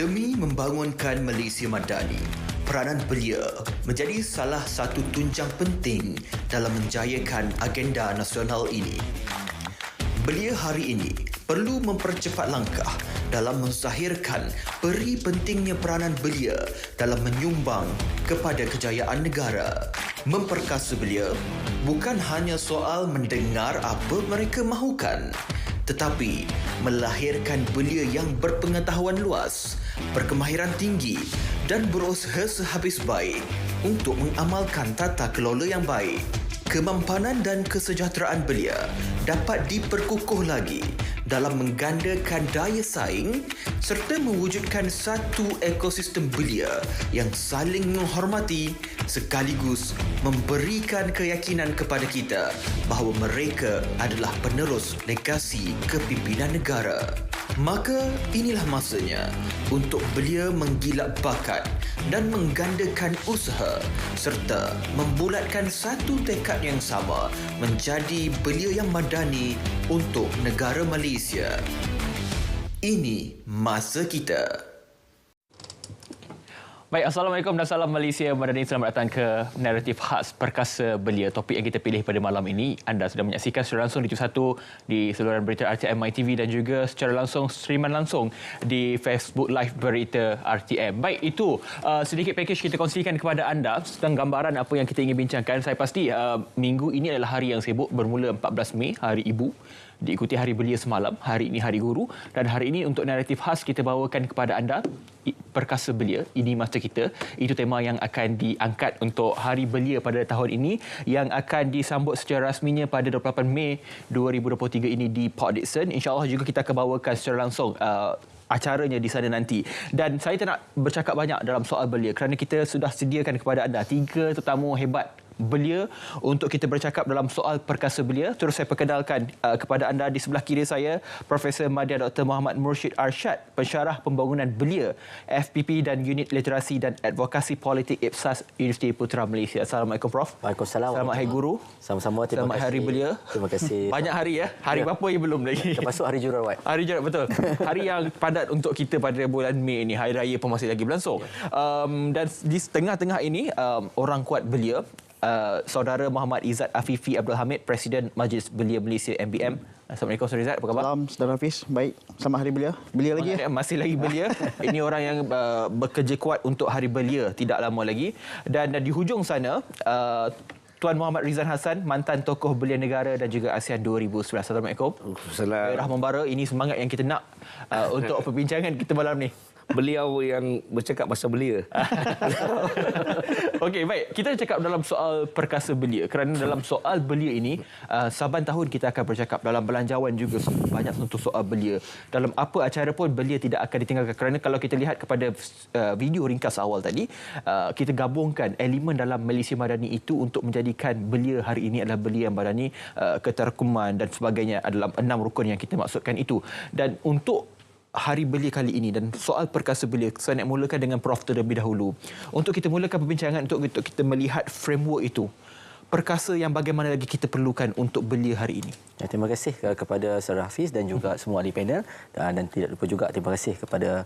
Demi membangunkan Malaysia Madani, peranan belia menjadi salah satu tunjang penting dalam menjayakan agenda nasional ini. Belia hari ini perlu mempercepat langkah dalam menzahirkan peri pentingnya peranan belia dalam menyumbang kepada kejayaan negara. Memperkasa belia bukan hanya soal mendengar apa mereka mahukan, tetapi melahirkan belia yang berpengetahuan luas, berkemahiran tinggi dan berusaha sehabis baik untuk mengamalkan tata kelola yang baik. Kemampanan dan kesejahteraan belia dapat diperkukuh lagi dalam menggandakan daya saing serta mewujudkan satu ekosistem belia yang saling menghormati sekaligus memberikan keyakinan kepada kita bahawa mereka adalah penerus legasi kepimpinan negara. Maka inilah masanya untuk belia menggilap bakat dan menggandakan usaha serta membulatkan satu tekad yang sama menjadi belia yang madani untuk negara Malaysia. Ini masa kita. Baik, Assalamualaikum dan salam Malaysia Madani. Selamat datang ke Naratif Khas Perkasa Belia. Topik yang kita pilih pada malam ini, anda sudah menyaksikan secara langsung di TV1 di saluran berita RTM MyTV dan juga secara langsung streaman langsung di Facebook Live Berita RTM. Baik, itu sedikit package kita kongsikan kepada anda tentang gambaran apa yang kita ingin bincangkan. Saya pasti minggu ini adalah hari yang sibuk, bermula 14 Mei, Hari Ibu. Diikuti Hari Belia semalam, hari ini Hari Guru, dan hari ini untuk naratif khas kita bawakan kepada anda Perkasa Belia, ini masa kita. Itu tema yang akan diangkat untuk Hari Belia pada tahun ini yang akan disambut secara rasminya pada 28 Mei 2023 ini di Port Dickson. InsyaAllah juga kita akan bawakan secara langsung acaranya di sana nanti. Dan saya tak nak bercakap banyak dalam soal belia kerana kita sudah sediakan kepada anda 3 tetamu hebat belia untuk kita bercakap dalam soal perkasa belia. Terus saya perkenalkan kepada anda di sebelah kiri saya Profesor Madya Dr. Muhammad Murshid Arsyad, pensyarah pembangunan belia FPP dan Unit Literasi dan Advokasi Politik IPSAS Universiti Putra Malaysia. Assalamualaikum Prof. Waalaikumsalam. Selamat Hari Guru. Sama-sama, terima Selamat kasih. Hari Belia. Terima kasih. Banyak hari ya. Hari berapa yang belum lagi? Termasuk Hari Jururawat. Hari Jururawat, betul. Hari yang padat untuk kita pada bulan Mei ini. Hari Raya pun masih lagi berlangsung. Dan di tengah-tengah ini, orang kuat belia, Saudara Muhammad Izzat Afifi Abdul Hamid, Presiden Majlis Belia Malaysia MBM. Assalamualaikum Saudara Izzat, apa khabar? Salam Saudara Hafiz, baik. Selamat Hari Belia. Belia lagi ya? Masih lagi belia. Ini orang yang bekerja kuat untuk Hari Belia tidak lama lagi. Dan di hujung sana, Tuan Muhammad Rizan Hassan, mantan tokoh belia negara dan juga ASEAN 2011. Assalamualaikum. Assalamualaikum. Rahman Bara, ini semangat yang kita nak untuk perbincangan kita malam ni. Beliau yang bercakap pasal belia. Okey, baik. Kita cakap dalam soal perkasa belia. Kerana dalam soal belia ini, saban tahun kita akan bercakap. Dalam belanjawan juga banyak sentuh soal belia. Dalam apa acara pun belia tidak akan ditinggalkan. Kerana kalau kita lihat kepada video ringkas awal tadi, kita gabungkan elemen dalam Malaysia Madani itu untuk menjadikan belia hari ini adalah belia yang madani, keterkuman dan sebagainya adalah 6 rukun yang kita maksudkan itu. Dan untuk Hari Belia kali ini dan soal perkasa belia, saya nak mulakan dengan Prof terlebih dahulu. Untuk kita mulakan perbincangan, untuk kita melihat framework itu. Perkasa yang bagaimana lagi kita perlukan untuk belia hari ini? Ya, terima kasih kepada Saudara Hafiz dan juga semua ahli panel, dan tidak lupa juga terima kasih kepada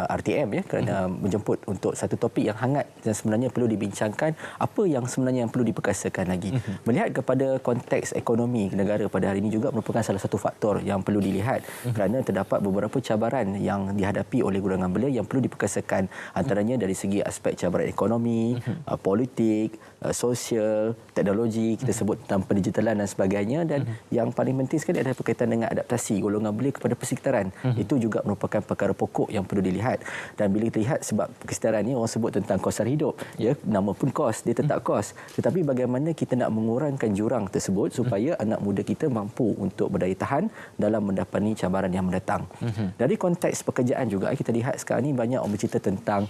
RTM ya kerana menjemput untuk satu topik yang hangat dan sebenarnya perlu dibincangkan, apa yang sebenarnya yang perlu diperkasakan lagi. Melihat kepada konteks ekonomi negara pada hari ini juga merupakan salah satu faktor yang perlu dilihat kerana terdapat beberapa cabaran yang dihadapi oleh golongan belia yang perlu diperkasakan, antaranya dari segi aspek cabaran ekonomi, politik, sosial, teknologi, kita sebut tentang pendigitalan dan sebagainya, dan yang paling penting sekali adalah berkaitan dengan adaptasi golongan belia kepada persekitaran. Itu juga merupakan perkara pokok yang perlu dilihat. Dan bila kita lihat, sebab persekitaran ni orang sebut tentang kos hidup, ya, nama pun kos, dia tetap kos. Tetapi bagaimana kita nak mengurangkan jurang tersebut supaya anak muda kita mampu untuk berdaya tahan dalam mendapat cabaran yang mendatang. Dari konteks pekerjaan juga kita lihat sekarang ni banyak orang bercerita tentang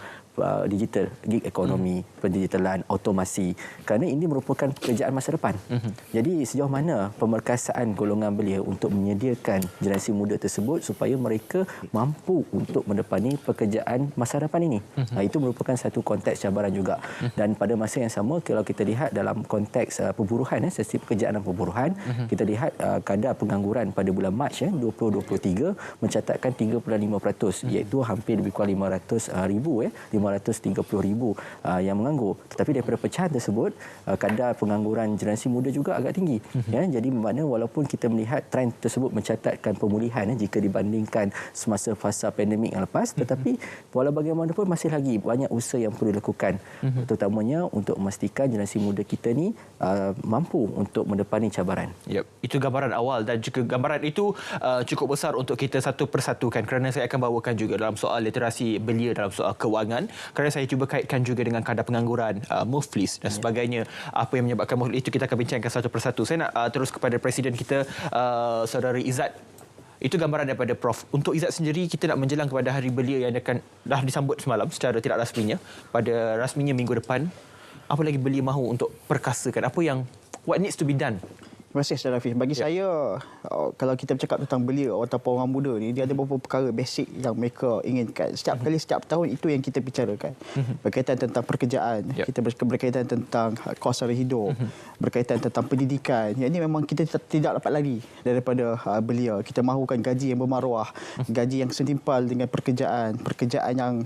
digital, gig ekonomi, pendigitalan, automasi. Kerana ini merupakan pekerjaan masa depan. Jadi sejauh mana pemerkasaan golongan belia untuk menyediakan generasi muda tersebut supaya mereka mampu untuk mendepani pekerjaan masa depan ini. Itu merupakan satu konteks cabaran juga. Dan pada masa yang sama, kalau kita lihat dalam konteks perburuhan, sesi pekerjaan dan perburuhan, kita lihat kadar pengangguran pada bulan Mac 2023 mencatatkan 3.5%, iaitu hampir lebih kurang 530,000 yang menganggur. Tetapi daripada pecahan tersebut, kadar pengangguran generasi muda juga agak tinggi. Jadi bermakna walaupun kita melihat trend tersebut mencatatkan pemulihan jika dibandingkan semasa fasa pandemik yang lepas, tetapi walau bagaimanapun masih lagi banyak usaha yang perlu dilakukan, terutamanya untuk memastikan generasi muda kita ni mampu untuk mendepani cabaran. Yep. Itu gambaran awal dan juga gambaran itu cukup besar untuk kita satu persatukan, kerana saya akan bawakan juga dalam soal literasi belia dalam soal kewangan, kerana saya cuba kaitkan juga dengan kadar pengangguran, muflis dan sebagainya. Apa yang menyebabkan muflis itu kita akan bincangkan satu persatu. Saya nak terus kepada Presiden kita, Saudara Izzat. Itu gambaran daripada Prof. Untuk Izzat sendiri, kita nak menjelang kepada Hari Belia yang dah disambut semalam secara tidak rasminya. Pada rasminya minggu depan, apa lagi belia mahu untuk perkasakan? Apa yang what needs to be done? Terima kasih, Ustaz Hafiz. Bagi saya, kalau kita bercakap tentang belia ataupun orang muda ni, dia ada beberapa perkara basic yang mereka inginkan. Setiap kali, setiap tahun, itu yang kita bicarakan. Berkaitan tentang pekerjaan, kita berkaitan tentang kos sara hidup, berkaitan tentang pendidikan. Yang ini memang kita tidak dapat lari daripada belia. Kita mahukan gaji yang bermaruah, gaji yang setimpal dengan pekerjaan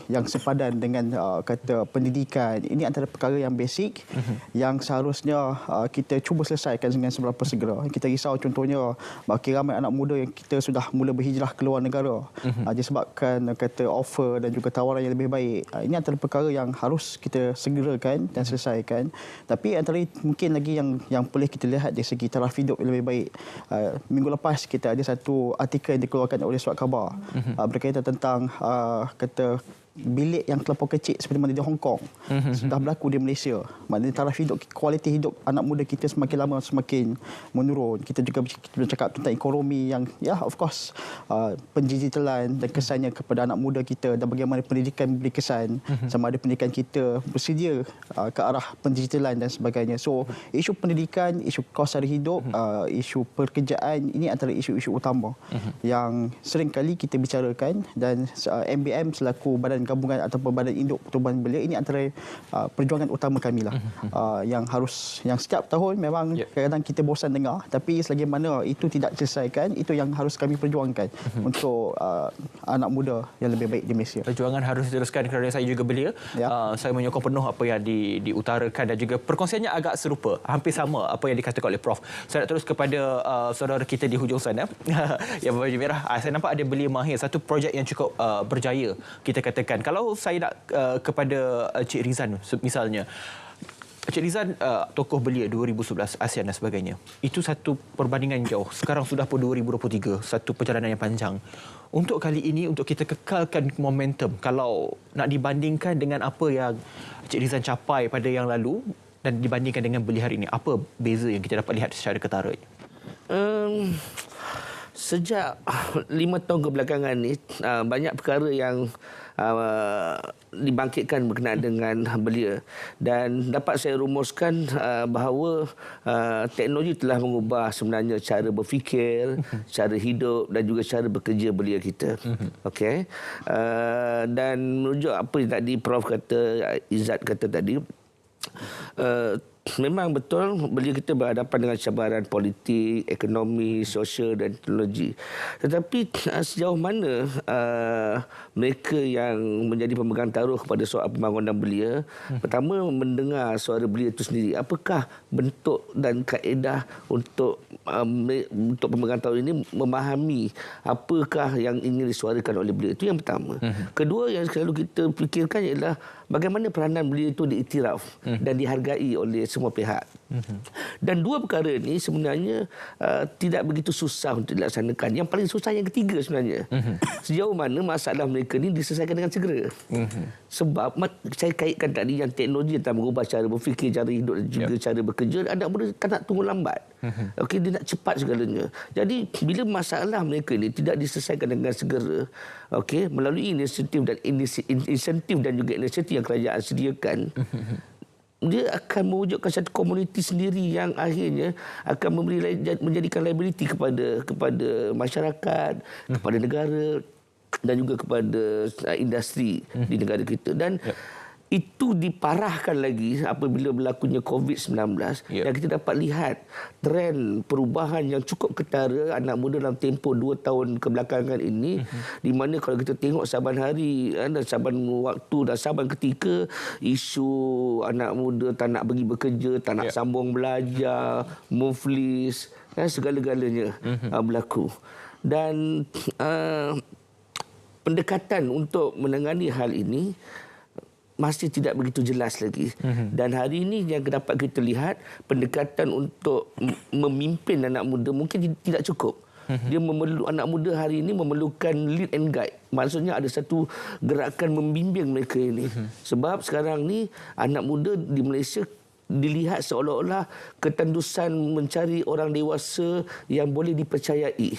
yang sepadan dengan kata pendidikan. Ini antara perkara yang basic yang seharusnya kita cuba selesaikan dengan seberapa segera. Kita risau contohnya makin ramai anak muda yang kita sudah mula berhijrah ke luar negara disebabkan kata offer dan juga tawaran yang lebih baik. Ini antara perkara yang harus kita segerakan dan selesaikan. Tapi antara mungkin lagi yang boleh kita lihat dari segi taraf hidup yang lebih baik. Minggu lepas kita ada satu artikel yang dikeluarkan oleh Surat Khabar berkaitan tentang kata bilik yang terlampau kecil seperti mana di Hong Kong sudah berlaku di Malaysia. Maknanya taraf hidup, kualiti hidup anak muda kita semakin lama semakin menurun. Kita juga bercakap tentang ekonomi yang of course pendigitalan dan kesannya kepada anak muda kita, dan bagaimana pendidikan memberi kesan sama ada pendidikan kita bersedia ke arah pendigitalan dan sebagainya. So isu pendidikan, isu kos sara hidup, isu pekerjaan, ini antara isu-isu utama yang sering kali kita bicarakan, dan MBM selaku badan gabungan ataupun badan induk pertubuhan belia, ini antara perjuangan utama kami lah. Yang setiap tahun memang kadang-kadang kita bosan dengar, tapi selagi mana itu tidak diselesaikan, itu yang harus kami perjuangkan untuk anak muda yang lebih baik di Malaysia. Perjuangan harus diteruskan kerana saya juga belia. Saya menyokong penuh apa yang diutarakan, dan juga perkongsiannya agak serupa, hampir sama apa yang dikatakan oleh Prof. Saya nak terus kepada saudara kita di hujung sana yang berbaju merah. Saya nampak ada belia mahir, satu projek yang cukup berjaya kita katakan. Kalau saya nak kepada Cik Rizan misalnya, Cik Rizan tokoh belia 2011 ASEAN dan sebagainya, itu satu perbandingan jauh. Sekarang sudah pun 2023, satu perjalanan yang panjang. Untuk kali ini, untuk kita kekalkan momentum, kalau nak dibandingkan dengan apa yang Cik Rizan capai pada yang lalu dan dibandingkan dengan belia hari ini, apa beza yang kita dapat lihat secara ketara? Sejak 5 tahun kebelakangan ni, banyak perkara yang dibangkitkan berkenaan dengan belia, dan dapat saya rumuskan bahawa teknologi telah mengubah sebenarnya cara berfikir, cara hidup dan juga cara bekerja belia kita. Okey. Dan merujuk apa yang tadi Prof kata, Izzat kata tadi, memang betul belia kita berhadapan dengan cabaran politik, ekonomi, sosial dan teknologi. Tetapi sejauh mana mereka yang menjadi pemegang taruh kepada soal pembangunan belia, pertama mendengar suara belia itu sendiri. Apakah bentuk dan kaedah untuk pemegang taruh ini memahami apakah yang ingin disuarakan oleh belia. Itu yang pertama. Kedua yang selalu kita fikirkan ialah bagaimana peranan belia itu diiktiraf dan dihargai oleh semua pihak. Dan dua perkara ini sebenarnya tidak begitu susah untuk dilaksanakan. Yang paling susah yang ketiga sebenarnya. Sejauh mana masalah mereka ini diselesaikan dengan segera. Sebab saya kaitkan tadi yang teknologi telah mengubah cara berfikir, cara hidup dan juga cara bekerja. Anak muda tak nak tunggu lambat. Okey, dia nak cepat segalanya. Jadi bila masalah mereka ini tidak diselesaikan dengan segera, okey, melalui inisiatif dan juga inisiatif yang kerajaan sediakan, dia akan mewujudkan satu komuniti sendiri yang akhirnya akan menjadikan liability kepada masyarakat, kepada negara dan juga kepada industri di negara kita. Dan itu diparahkan lagi apabila berlakunya COVID-19 dan kita dapat lihat trend perubahan yang cukup ketara anak muda dalam tempoh 2 tahun kebelakangan ini, di mana kalau kita tengok saban hari dan saban waktu dan saban ketika, isu anak muda tak nak pergi bekerja, tak nak sambung belajar, muflis dan segala-galanya berlaku. Dan pendekatan untuk menangani hal ini masih tidak begitu jelas lagi. Dan hari ini yang dapat kita lihat, pendekatan untuk memimpin anak muda mungkin tidak cukup. Dia anak muda hari ini memerlukan lead and guide. Maksudnya ada satu gerakan membimbing mereka ini. Sebab sekarang ni anak muda di Malaysia dilihat seolah-olah ketandusan mencari orang dewasa yang boleh dipercayai.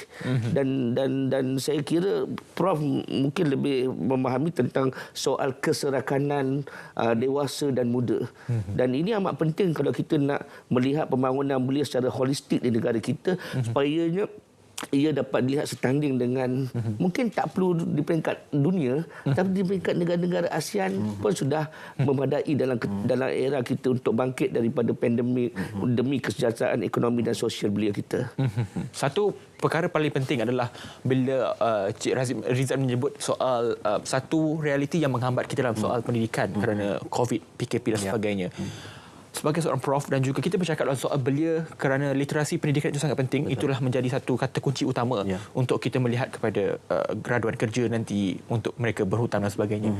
Dan saya kira Prof mungkin lebih memahami tentang soal keserakanan dewasa dan muda. Dan ini amat penting kalau kita nak melihat pembangunan belia secara holistik di negara kita, supaya ia dapat dilihat setanding dengan mungkin tak perlu di peringkat dunia, tapi di peringkat negara-negara ASEAN pun sudah memadai dalam era kita untuk bangkit daripada pandemik demi kesejahteraan ekonomi dan sosial belia kita. Satu perkara paling penting adalah bila Cik Rizal menyebut soal satu realiti yang menghambat kita dalam soal pendidikan kerana COVID, PKP dan sebagainya. Sebagai seorang prof dan juga kita bercakap dalam soal belia kerana literasi pendidikan itu sangat penting. Itulah menjadi satu kata kunci utama untuk kita melihat kepada graduan kerja nanti untuk mereka berhutang dan sebagainya.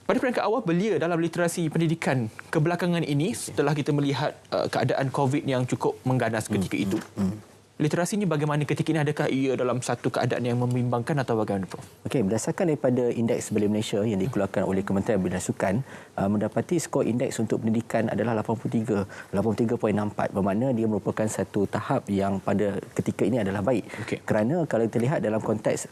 Pada peringkat awal belia dalam literasi pendidikan kebelakangan ini, setelah kita melihat keadaan COVID yang cukup mengganas ketika itu, literasinya bagaimana ketika ini? Adakah ia dalam satu keadaan yang membimbangkan atau bagaimana, Prof? Okey, berdasarkan daripada indeks belia Malaysia yang dikeluarkan oleh Kementerian Belia dan Sukan, mendapati skor indeks untuk pendidikan adalah 83.64, bermakna dia merupakan satu tahap yang pada ketika ini adalah baik. Kerana kalau kita lihat dalam konteks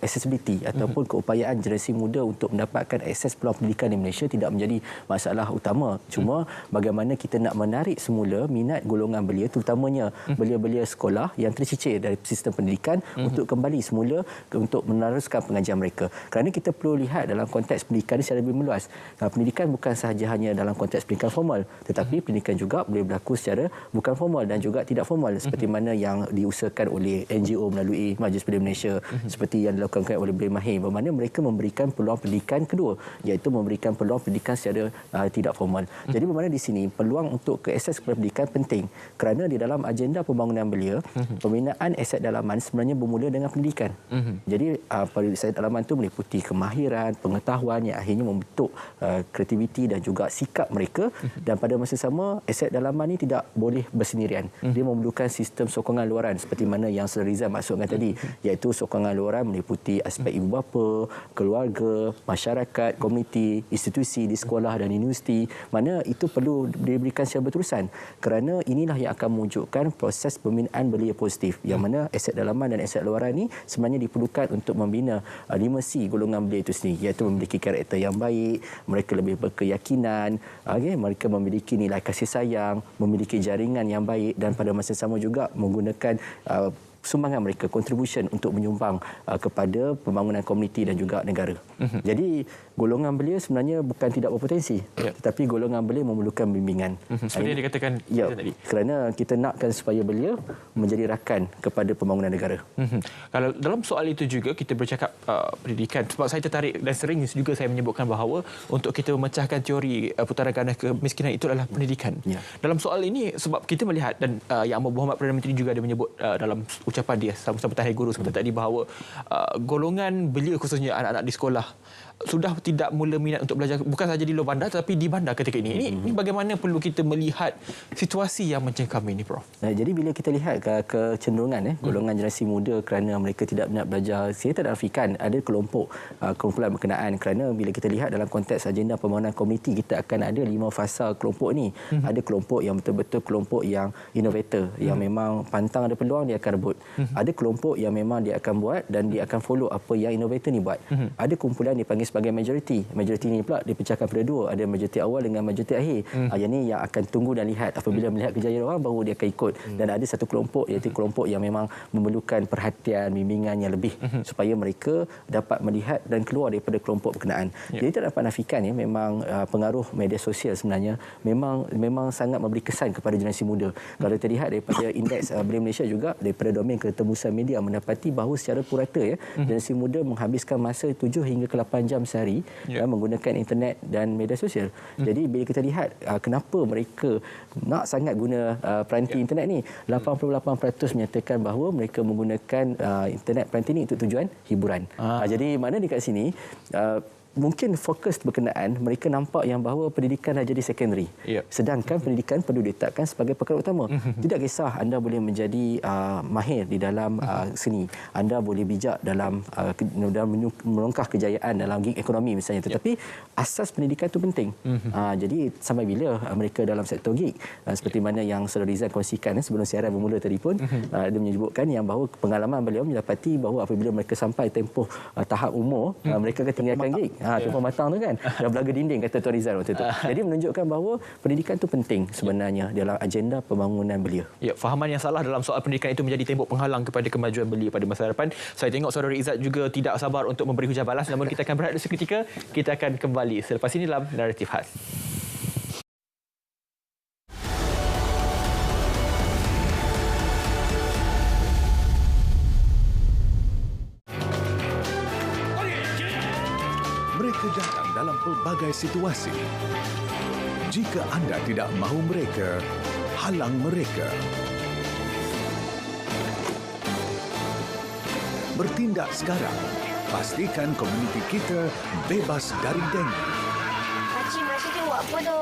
accessibility ataupun keupayaan generasi muda untuk mendapatkan akses peluang pendidikan di Malaysia tidak menjadi masalah utama. Cuma bagaimana kita nak menarik semula minat golongan belia, terutamanya belia-belia sekolah yang tercicir dari sistem pendidikan untuk kembali semula untuk meneruskan pengajian mereka. Kerana kita perlu lihat dalam konteks pendidikan ini secara lebih meluas. Pendidikan bukan sahaja hanya dalam konteks pendidikan formal, tetapi pendidikan juga boleh berlaku secara bukan formal dan juga tidak formal, seperti mana yang diusahakan oleh NGO melalui Majlis Belia Malaysia, seperti yang dilakukan oleh Belia Mahir, bermakna mereka memberikan peluang pendidikan kedua, iaitu memberikan peluang pendidikan secara tidak formal. Jadi bermakna di sini peluang untuk akses kepada pendidikan penting, kerana di dalam agenda pembangunan belia, pembinaan aset dalaman sebenarnya bermula dengan pendidikan. Jadi aset dalaman itu meliputi kemahiran, pengetahuan yang akhirnya membentuk kreativiti dan juga sikap mereka. Dan pada masa sama, aset dalaman ini tidak boleh bersendirian. Dia memerlukan sistem sokongan luaran seperti mana yang Sir Rizal maksudkan tadi, iaitu sokongan luaran meliputi aspek ibu bapa, keluarga, masyarakat, komuniti, institusi di sekolah dan universiti, mana itu perlu diberikan secara berterusan, kerana inilah yang akan mewujudkan proses pembinaan belia positif, yang mana aset dalaman dan aset luaran ini sebenarnya diperlukan untuk membina 5C golongan belia itu sendiri, iaitu memiliki karakter yang baik, mereka lebih berkeyakinan, mereka memiliki nilai kasih sayang, memiliki jaringan yang baik, dan pada masa sama juga menggunakan sumbangan mereka, contribution untuk menyumbang kepada pembangunan komuniti dan juga negara. Jadi golongan belia sebenarnya bukan tidak berpotensi, tetapi golongan belia memerlukan bimbingan. Seperti yang dikatakan tadi. Kerana kita nakkan supaya belia menjadi rakan kepada pembangunan negara. Kalau dalam soal itu juga kita bercakap pendidikan, sebab saya tertarik dan sering juga saya menyebutkan bahawa untuk kita memecahkan teori putaran ganda kemiskinan itu adalah pendidikan. Dalam soal ini, sebab kita melihat dan Yang Amat Berhormat Perdana Menteri juga ada menyebut dalam ucapan dia sambutan Hari Guru sebentar tadi bahawa golongan belia khususnya anak-anak di sekolah sudah tidak mula minat untuk belajar bukan sahaja di luar bandar tetapi di bandar ketika ini. Ini bagaimana perlu kita melihat situasi yang mencengkam ini, Prof? Jadi bila kita lihat kecenderungan golongan generasi muda kerana mereka tidak minat belajar, saya tak nafikan ada kumpulan berkenaan, kerana bila kita lihat dalam konteks agenda pembangunan komuniti, kita akan ada 5 fasa kelompok ni. Ada kelompok yang betul-betul kelompok yang innovator, yang memang pantang ada peluang dia akan rebut. Ada kelompok yang memang dia akan buat dan dia akan follow apa yang innovator ni buat. Ada kumpulan dipanggil sebagai majority. Majority ni pula dipecahkan pada dua. Ada majority awal dengan majority akhir. Yang ni yang akan tunggu dan lihat. Apabila melihat kejayaan orang, baru dia akan ikut. Dan ada satu kelompok, iaitu kelompok yang memang memerlukan perhatian, bimbingan yang lebih supaya mereka dapat melihat dan keluar daripada kelompok berkenaan. Jadi tak dapat nafikan ya, memang pengaruh media sosial sebenarnya memang sangat memberi kesan kepada generasi muda. Kalau terlihat daripada indeks Belia Malaysia juga, daripada domain ketemusan media mendapati bahawa secara purata ya, generasi muda menghabiskan masa 7 hingga ke 8 jam sehari menggunakan internet dan media sosial. Jadi bila kita lihat kenapa mereka nak sangat guna peranti internet ni, 88% menyatakan bahawa mereka menggunakan internet peranti ni untuk tujuan hiburan. Jadi mana dekat sini mungkin fokus berkenaan mereka nampak yang bahawa pendidikan dah jadi secondary. Sedangkan pendidikan perlu diletakkan sebagai perkara utama. Tidak kisah anda boleh menjadi mahir di dalam seni, anda boleh bijak dalam melangkah kejayaan dalam gig ekonomi misalnya, tetapi asas pendidikan itu penting. Jadi sampai bila mereka dalam sektor gig, seperti mana yang Saudara Rizal kongsikan sebelum siaran bermula tadi pun, dia menyebutkan yang bahawa pengalaman beliau mendapati bahawa apabila mereka sampai tempoh tahap umur, mereka akan tinggalkan gig. Tempoh matang tu kan, dah belaga dinding kata Tuan Rizal waktu tu. Jadi menunjukkan bahawa pendidikan itu penting sebenarnya dalam agenda pembangunan belia. Fahaman yang salah dalam soal pendidikan itu menjadi tembok penghalang kepada kemajuan belia pada masa depan. Saya tengok Saudara Izzat juga tidak sabar untuk memberi hujan balas, namun kita akan berehat seketika. Kita akan kembali selepas ini dalam Naratif Khas. Mereka datang dalam pelbagai situasi. Jika anda tidak mahu mereka, halang mereka. Bertindak sekarang. Pastikan komuniti kita bebas dari dengki. Makcik tu buat apa tu?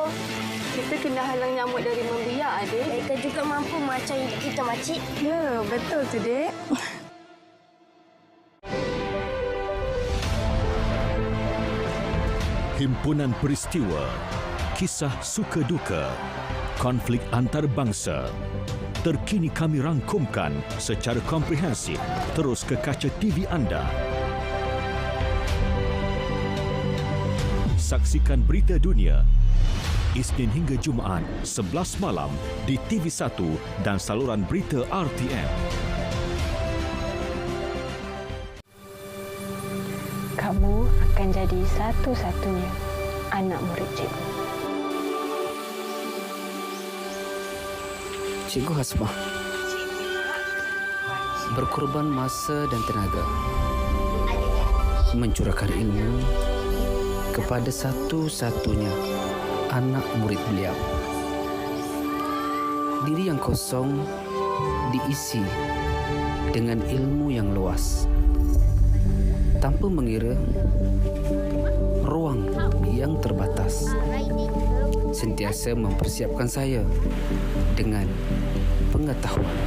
Kita kena halang nyamuk dari membiak, adik. Mereka juga mampu macam kita, makcik. Ya, betul tu, Dek. Himpunan peristiwa, kisah suka duka, konflik antarabangsa. Terkini kami rangkumkan secara komprehensif terus ke kaca TV anda. Saksikan berita dunia Isnin hingga Jumaat 11 malam di TV1 dan saluran berita RTM. Kamu akan jadi satu-satunya anak murid cikgu. Cikgu Hasmah berkorban masa dan tenaga mencurahkan ilmu kepada satu-satunya anak murid beliau. Diri yang kosong diisi dengan ilmu yang luas, tanpa mengira ruang yang terbatas. Sentiasa mempersiapkan saya dengan pengetahuan.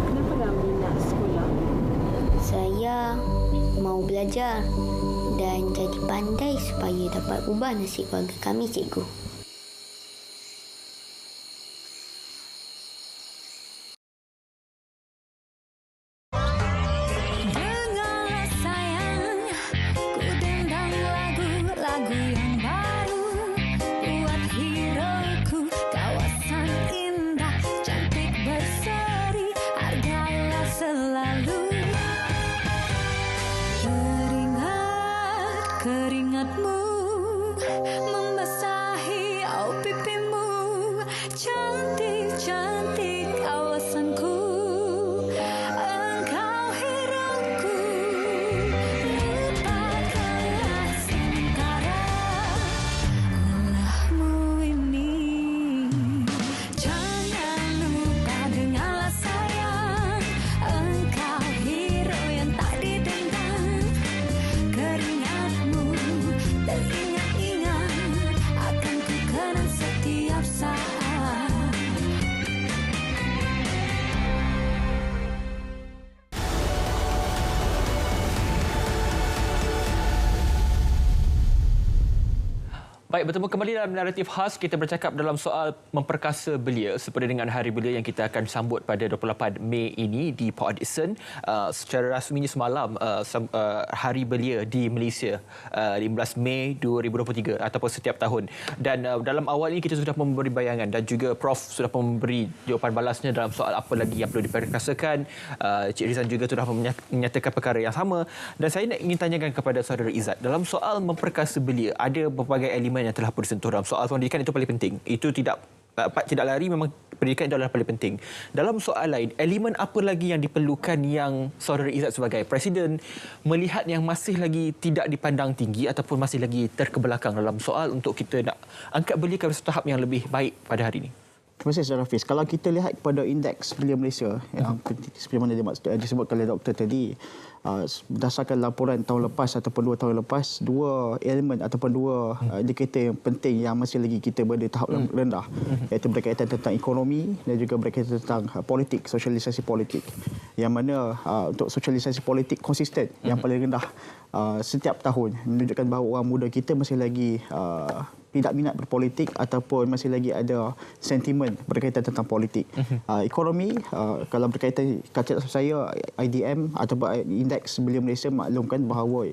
Kenapa Ramli nak sekolah? Saya mau belajar dan jadi pandai supaya dapat ubah nasib keluarga kami, cikgu. Keringatmu membasahi au pipimu, cantik-cantik alasanku, engkau hidupku, lupakanlah sementara lelahmu ini. Jangan lupa dengarlah sayang, engkau hero yang tak ditentang. Keringatmu teringat-ingat, akan ku kenang setiap saat. Baik, bertemu kembali dalam naratif khas. Kita bercakap dalam soal memperkasa belia seperti dengan Hari Belia yang kita akan sambut pada 28 Mei ini di Port Dickson. Secara rasminya semalam Hari Belia di Malaysia 15 Mei 2023 ataupun setiap tahun. Dan dalam awal ini kita sudah memberi bayangan dan juga Prof sudah memberi jawapan balasnya dalam soal apa lagi yang perlu diperkasakan. Cik Rizan juga sudah menyatakan perkara yang sama. Dan saya ingin tanyakan kepada saudara Izzat, dalam soal memperkasa belia ada berbagai elemen yang telah disentuh dalam soal pendidikan. Itu paling penting. Itu tidak lari, memang pendidikan itu adalah paling penting. Dalam soal lain, elemen apa lagi yang diperlukan yang saudara Izzat sebagai Presiden melihat yang masih lagi tidak dipandang tinggi ataupun masih lagi terkebelakang dalam soal untuk kita nak angkat belia ke satu tahap yang lebih baik pada hari ini? Terima kasih Saudara Hafiz. Kalau kita lihat kepada indeks belia Malaysia yang seperti mana disebutkan oleh doktor tadi, berdasarkan laporan tahun lepas ataupun 2 tahun lepas, dua elemen ataupun dua indikator yang penting yang masih lagi kita berada di tahap rendah, iaitu berkaitan tentang ekonomi dan juga berkaitan tentang politik, sosialisasi politik. Yang mana untuk sosialisasi politik konsisten yang paling rendah setiap tahun, menunjukkan bahawa orang muda kita masih lagi tidak minat berpolitik ataupun masih lagi ada sentimen berkaitan tentang politik. Ekonomi, kalau berkaitan kata saya IDM ataupun indeks belia Malaysia maklumkan bahawa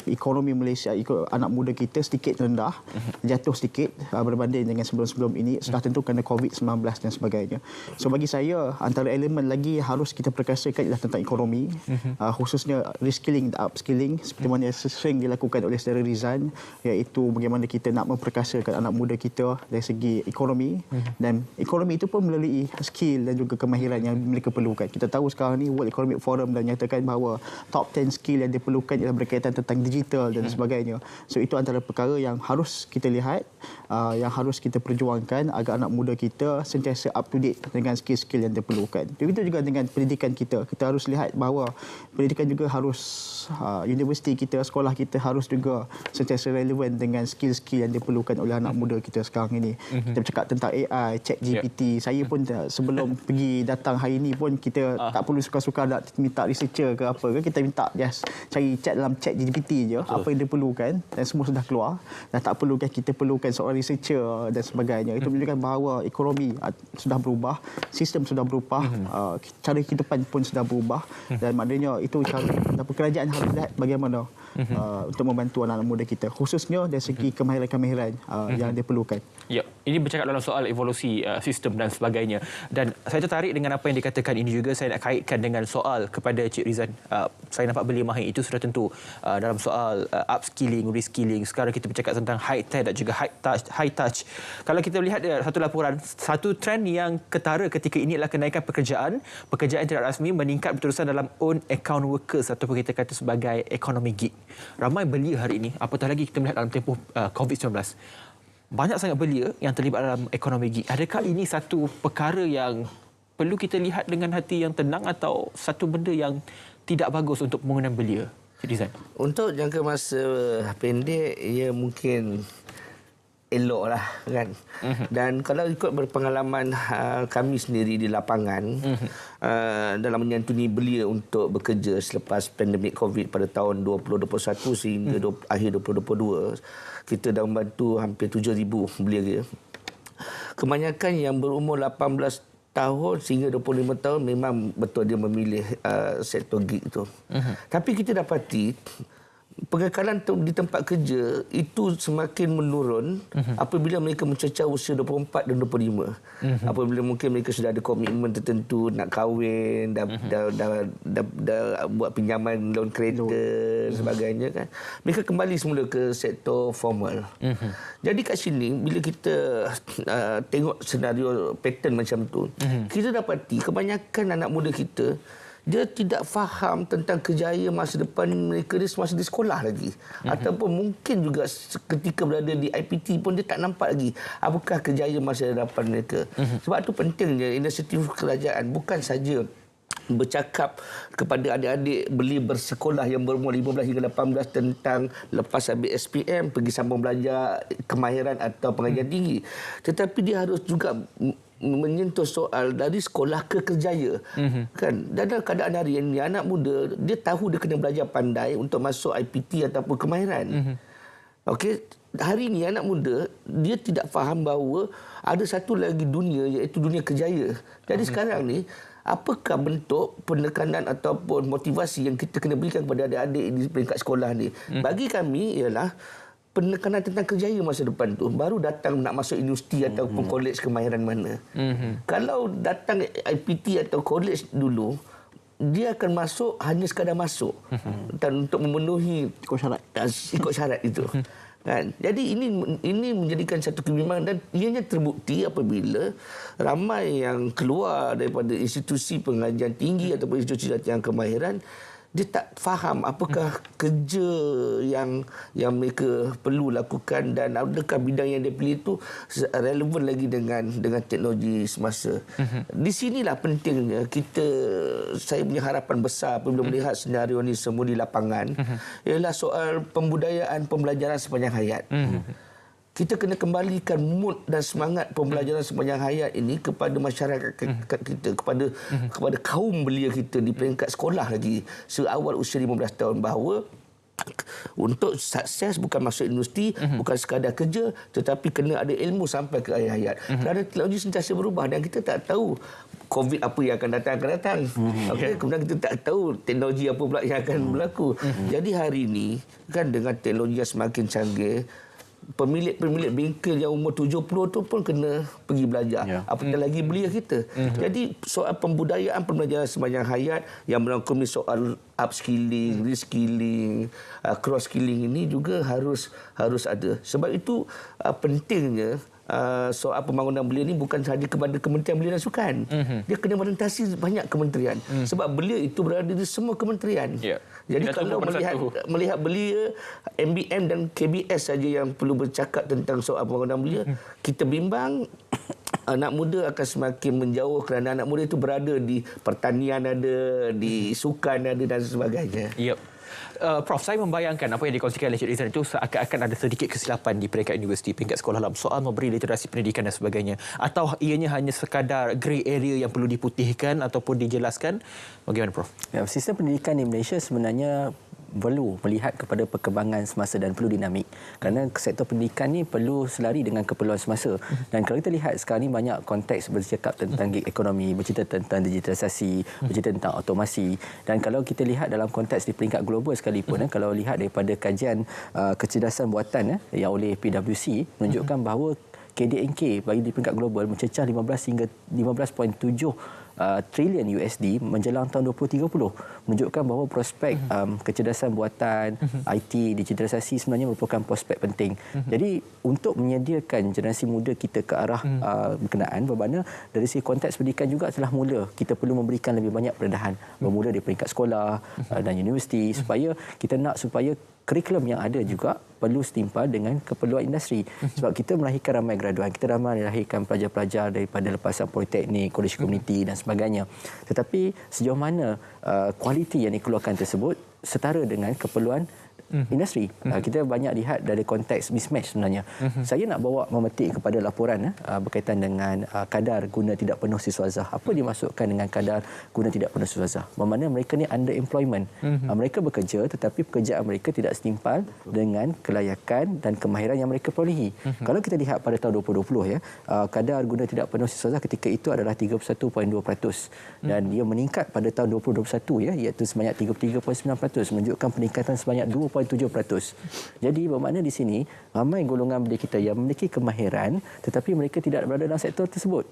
ekonomi Malaysia, anak muda kita sedikit rendah, jatuh sedikit berbanding dengan sebelum-sebelum ini, sudah tentu kerana COVID-19 dan sebagainya. So bagi saya, antara elemen lagi harus kita perkasakan ialah tentang ekonomi, khususnya reskilling dan upskilling seperti mana sering dilakukan oleh saudara Rizan, iaitu bagaimana kita nak memperkasakan anak muda kita dari segi ekonomi, dan ekonomi itu pun melalui skill dan juga kemahiran yang mereka perlukan. Kita tahu sekarang ni World Economic Forum dah nyatakan bahawa top 10 skill yang diperlukan ialah berkaitan tentang digital dan sebagainya. So itu antara perkara yang harus kita lihat, yang harus kita perjuangkan agar anak muda kita sentiasa up to date dengan skill-skill yang diperlukan. Begitu juga dengan pendidikan kita. Kita harus lihat bahawa pendidikan juga harus, universiti kita, sekolah kita harus juga sentiasa relevan dengan skill-skill yang diperlukan oleh anak muda kita sekarang ini. Kita bercakap tentang AI, ChatGPT. Saya pun sebelum pergi datang hari ini pun kita tak perlu suka-suka nak minta researcher ke apa ke. Kita minta just cari chat dalam ChatGPT je, apa yang dia perlukan, dan semua sudah keluar. Dan tak perlukan kita perlukan seorang researcher dan sebagainya. Itu menunjukkan bahawa ekonomi sudah berubah, sistem sudah berubah, cara kehidupan pun sudah berubah, dan maknanya itu cara kerajaan harus lihat bagaimana untuk membantu anak-anak muda kita, khususnya dari segi kemahiran-kemahiran yang diperlukan. Ya, ini bercakap dalam soal evolusi sistem dan sebagainya. Dan saya tertarik dengan apa yang dikatakan ini juga. Saya nak kaitkan dengan soal kepada Cik Rizan. Saya nampak belia mahir itu sudah tentu dalam soal upskilling, reskilling. Sekarang kita bercakap tentang high tech dan juga high touch. Kalau kita lihat satu laporan, satu trend yang ketara ketika ini adalah kenaikan pekerjaan tidak rasmi meningkat berterusan dalam own account workers ataupun kita kata sebagai economy gig. Ramai belia hari ini, apatah lagi kita melihat dalam tempoh COVID-19. Banyak sangat belia yang terlibat dalam ekonomi gig. Adakah ini satu perkara yang perlu kita lihat dengan hati yang tenang atau satu benda yang tidak bagus untuk pembangunan belia, Cik Rizan? Untuk jangka masa pendek, ia mungkin elok lah kan. Dan kalau ikut berpengalaman kami sendiri di lapangan dalam menyantuni belia untuk bekerja selepas pandemik COVID pada tahun 2021 sehingga akhir 2022, kita dah membantu hampir 7,000 belia. Kebanyakan yang berumur 18 tahun sehingga 25 tahun memang betul dia memilih sektor gig itu. Tapi kita dapati pengekalan di tempat kerja itu semakin menurun apabila mereka mencecah usia 24 dan 25. Apabila mungkin mereka sudah ada komitmen tertentu nak kahwin, dah buat pinjaman loan kereta dan sebagainya kan. Mereka kembali semula ke sektor formal. Jadi kat sini bila kita tengok senario pattern macam tu, kita dapati kebanyakan anak muda kita dia tidak faham tentang kejayaan masa depan mereka dia semasa di sekolah lagi. Ataupun mungkin juga ketika berada di IPT pun dia tak nampak lagi apakah kejayaan masa depan mereka. Sebab itu pentingnya inisiatif kerajaan bukan saja bercakap kepada adik-adik beli bersekolah yang berumur 15 hingga 18 tentang lepas habis SPM pergi sambung belajar kemahiran atau pengajian tinggi, tetapi dia harus juga menyentuh soal dari sekolah ke kerjaya. Kan? Dan dalam keadaan hari ini anak muda dia tahu dia kena belajar pandai untuk masuk IPT ataupun kemahiran. Okey, hari ini anak muda dia tidak faham bahawa ada satu lagi dunia, iaitu dunia kerjaya. Jadi sekarang ni, apakah bentuk penekanan ataupun motivasi yang kita kena berikan kepada adik-adik di peringkat sekolah ni? Bagi kami ialah penekanan tentang kerjaya masa depan tu baru datang nak masuk universiti ataupun kolej kemahiran mana. Kalau datang IPT atau kolej dulu, dia akan masuk hanya sekadar masuk dan untuk memenuhi ikut syarat itu. Kan? Jadi ini menjadikan satu kebimbangan dan ianya terbukti apabila ramai yang keluar daripada institusi pengajian tinggi ataupun institusi latihan kemahiran, dia tak faham apakah kerja yang mereka perlu lakukan dan adakah bidang yang dia pilih itu relevan lagi dengan teknologi semasa. Di sinilah pentingnya saya punya harapan besar apabila melihat senario ini semua di lapangan ialah soal pembudayaan pembelajaran sepanjang hayat. Kita kena kembalikan mood dan semangat pembelajaran sepanjang hayat ini kepada masyarakat kita, kepada kaum belia kita di peringkat sekolah lagi seawal usia 15 tahun, bahawa untuk sukses bukan masuk universiti, bukan sekadar kerja, tetapi kena ada ilmu sampai ke akhir hayat. Kerana teknologi sentiasa berubah dan kita tak tahu COVID apa yang akan datang. Okay? Kemudian kita tak tahu teknologi apa pula yang akan berlaku. Jadi hari ini kan dengan teknologi yang semakin canggih, pemilik bengkel yang umur 70 tu pun kena pergi belajar. Apatah lagi belia kita. Jadi soal pembudayaan pembelajaran sepanjang hayat yang merangkumi soal upskilling, reskilling, cross skilling ini juga harus ada. Sebab itu pentingnya soal pembangunan belia ini bukan sahaja kepada Kementerian Belia dan Sukan. Dia kena merentasi banyak kementerian. Sebab belia itu berada di semua kementerian. Jadi kalau melihat belia, MBM dan KBS saja yang perlu bercakap tentang soal pembangunan belia, kita bimbang anak muda akan semakin menjauh kerana anak muda itu berada di pertanian ada, di sukan ada dan sebagainya. Prof, saya membayangkan apa yang dikongsikan oleh Cik Rizal itu seakan-akan ada sedikit kesilapan di peringkat universiti, peringkat sekolah dalam soal memberi literasi pendidikan dan sebagainya. Atau ianya hanya sekadar grey area yang perlu diputihkan ataupun dijelaskan. Bagaimana, Prof? Sistem pendidikan di Malaysia sebenarnya perlu melihat kepada perkembangan semasa dan perlu dinamik. Kerana sektor pendidikan ni perlu selari dengan keperluan semasa. Dan kalau kita lihat sekarang ni banyak konteks bercakap tentang gig ekonomi, bercerita tentang digitalisasi, bercerita tentang otomasi. Dan kalau kita lihat dalam konteks di peringkat global sekalipun, kalau lihat daripada kajian kecerdasan buatan yang oleh PwC menunjukkan bahawa KDNK bagi di peringkat global mencecah 15 hingga 15.7 trilion USD menjelang tahun 2030, menunjukkan bahawa prospek kecerdasan buatan, IT, digitalisasi sebenarnya merupakan prospek penting. Jadi untuk menyediakan generasi muda kita ke arah berkenaan, bermakna dari segi konteks pendidikan juga telah mula kita perlu memberikan lebih banyak pendedahan bermula di peringkat sekolah dan universiti, supaya kita nak supaya kurikulum yang ada juga perlu setimpal dengan keperluan industri. Sebab kita melahirkan ramai graduan, kita ramai melahirkan pelajar-pelajar daripada lepasan politeknik, kolej komuniti dan sebagainya. Tetapi sejauh mana kualiti yang dikeluarkan tersebut setara dengan keperluan industri. Kita banyak lihat dari konteks mismatch sebenarnya. Saya nak bawa memetik kepada laporan berkaitan dengan kadar guna tidak penuh siswazah. Apa dimaksudkan dengan kadar guna tidak penuh siswazah? Bermakna mereka ni underemployment. Mereka bekerja tetapi pekerjaan mereka tidak setimpal dengan kelayakan dan kemahiran yang mereka perolehi. Kalau kita lihat pada tahun 2020 kadar guna tidak penuh siswazah ketika itu adalah 31.2% dan dia meningkat pada tahun 2021 iaitu sebanyak 33.9%, menunjukkan peningkatan sebanyak 2.7%. Jadi bermakna di sini ramai golongan belia kita yang memiliki kemahiran tetapi mereka tidak berada dalam sektor tersebut.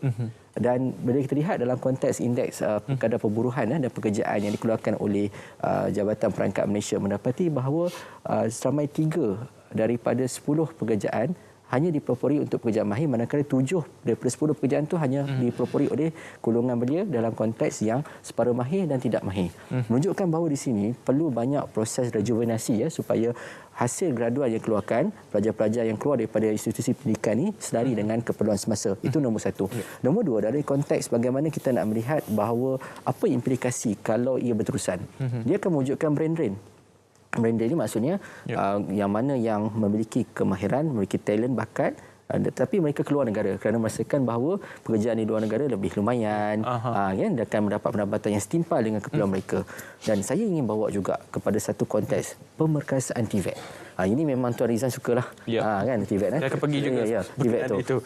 Dan bila kita lihat dalam konteks indeks kadar perburuhan dan pekerjaan yang dikeluarkan oleh Jabatan Perangkat Malaysia, mendapati bahawa seramai 3 daripada 10 pekerjaan hanya dipelopori untuk pekerjaan mahir, manakala 7 daripada 10 pekerjaan itu hanya dipelopori oleh golongan belia dalam konteks yang separuh mahir dan tidak mahir. Menunjukkan bahawa di sini perlu banyak proses rejuvenasi supaya hasil graduan yang keluarkan, pelajar-pelajar yang keluar daripada institusi pendidikan ini selari dengan keperluan semasa. Itu nombor satu. Nombor dua, dari konteks bagaimana kita nak melihat bahawa apa implikasi kalau ia berterusan. Dia akan mewujudkan brain drain. Brain drain ini maksudnya yang mana yang memiliki kemahiran, memiliki talent, bakat Tetapi mereka keluar negara kerana merasakan bahawa pekerjaan di luar negara lebih lumayan, kan, dan akan mendapat pendapatan yang setimpal dengan keperluan mereka. Dan saya ingin bawa juga kepada satu konteks pemerkasaan TVET. Ini memang Tuan Rizan sukalah, kan, TVET. Saya akan pergi juga TVET tu.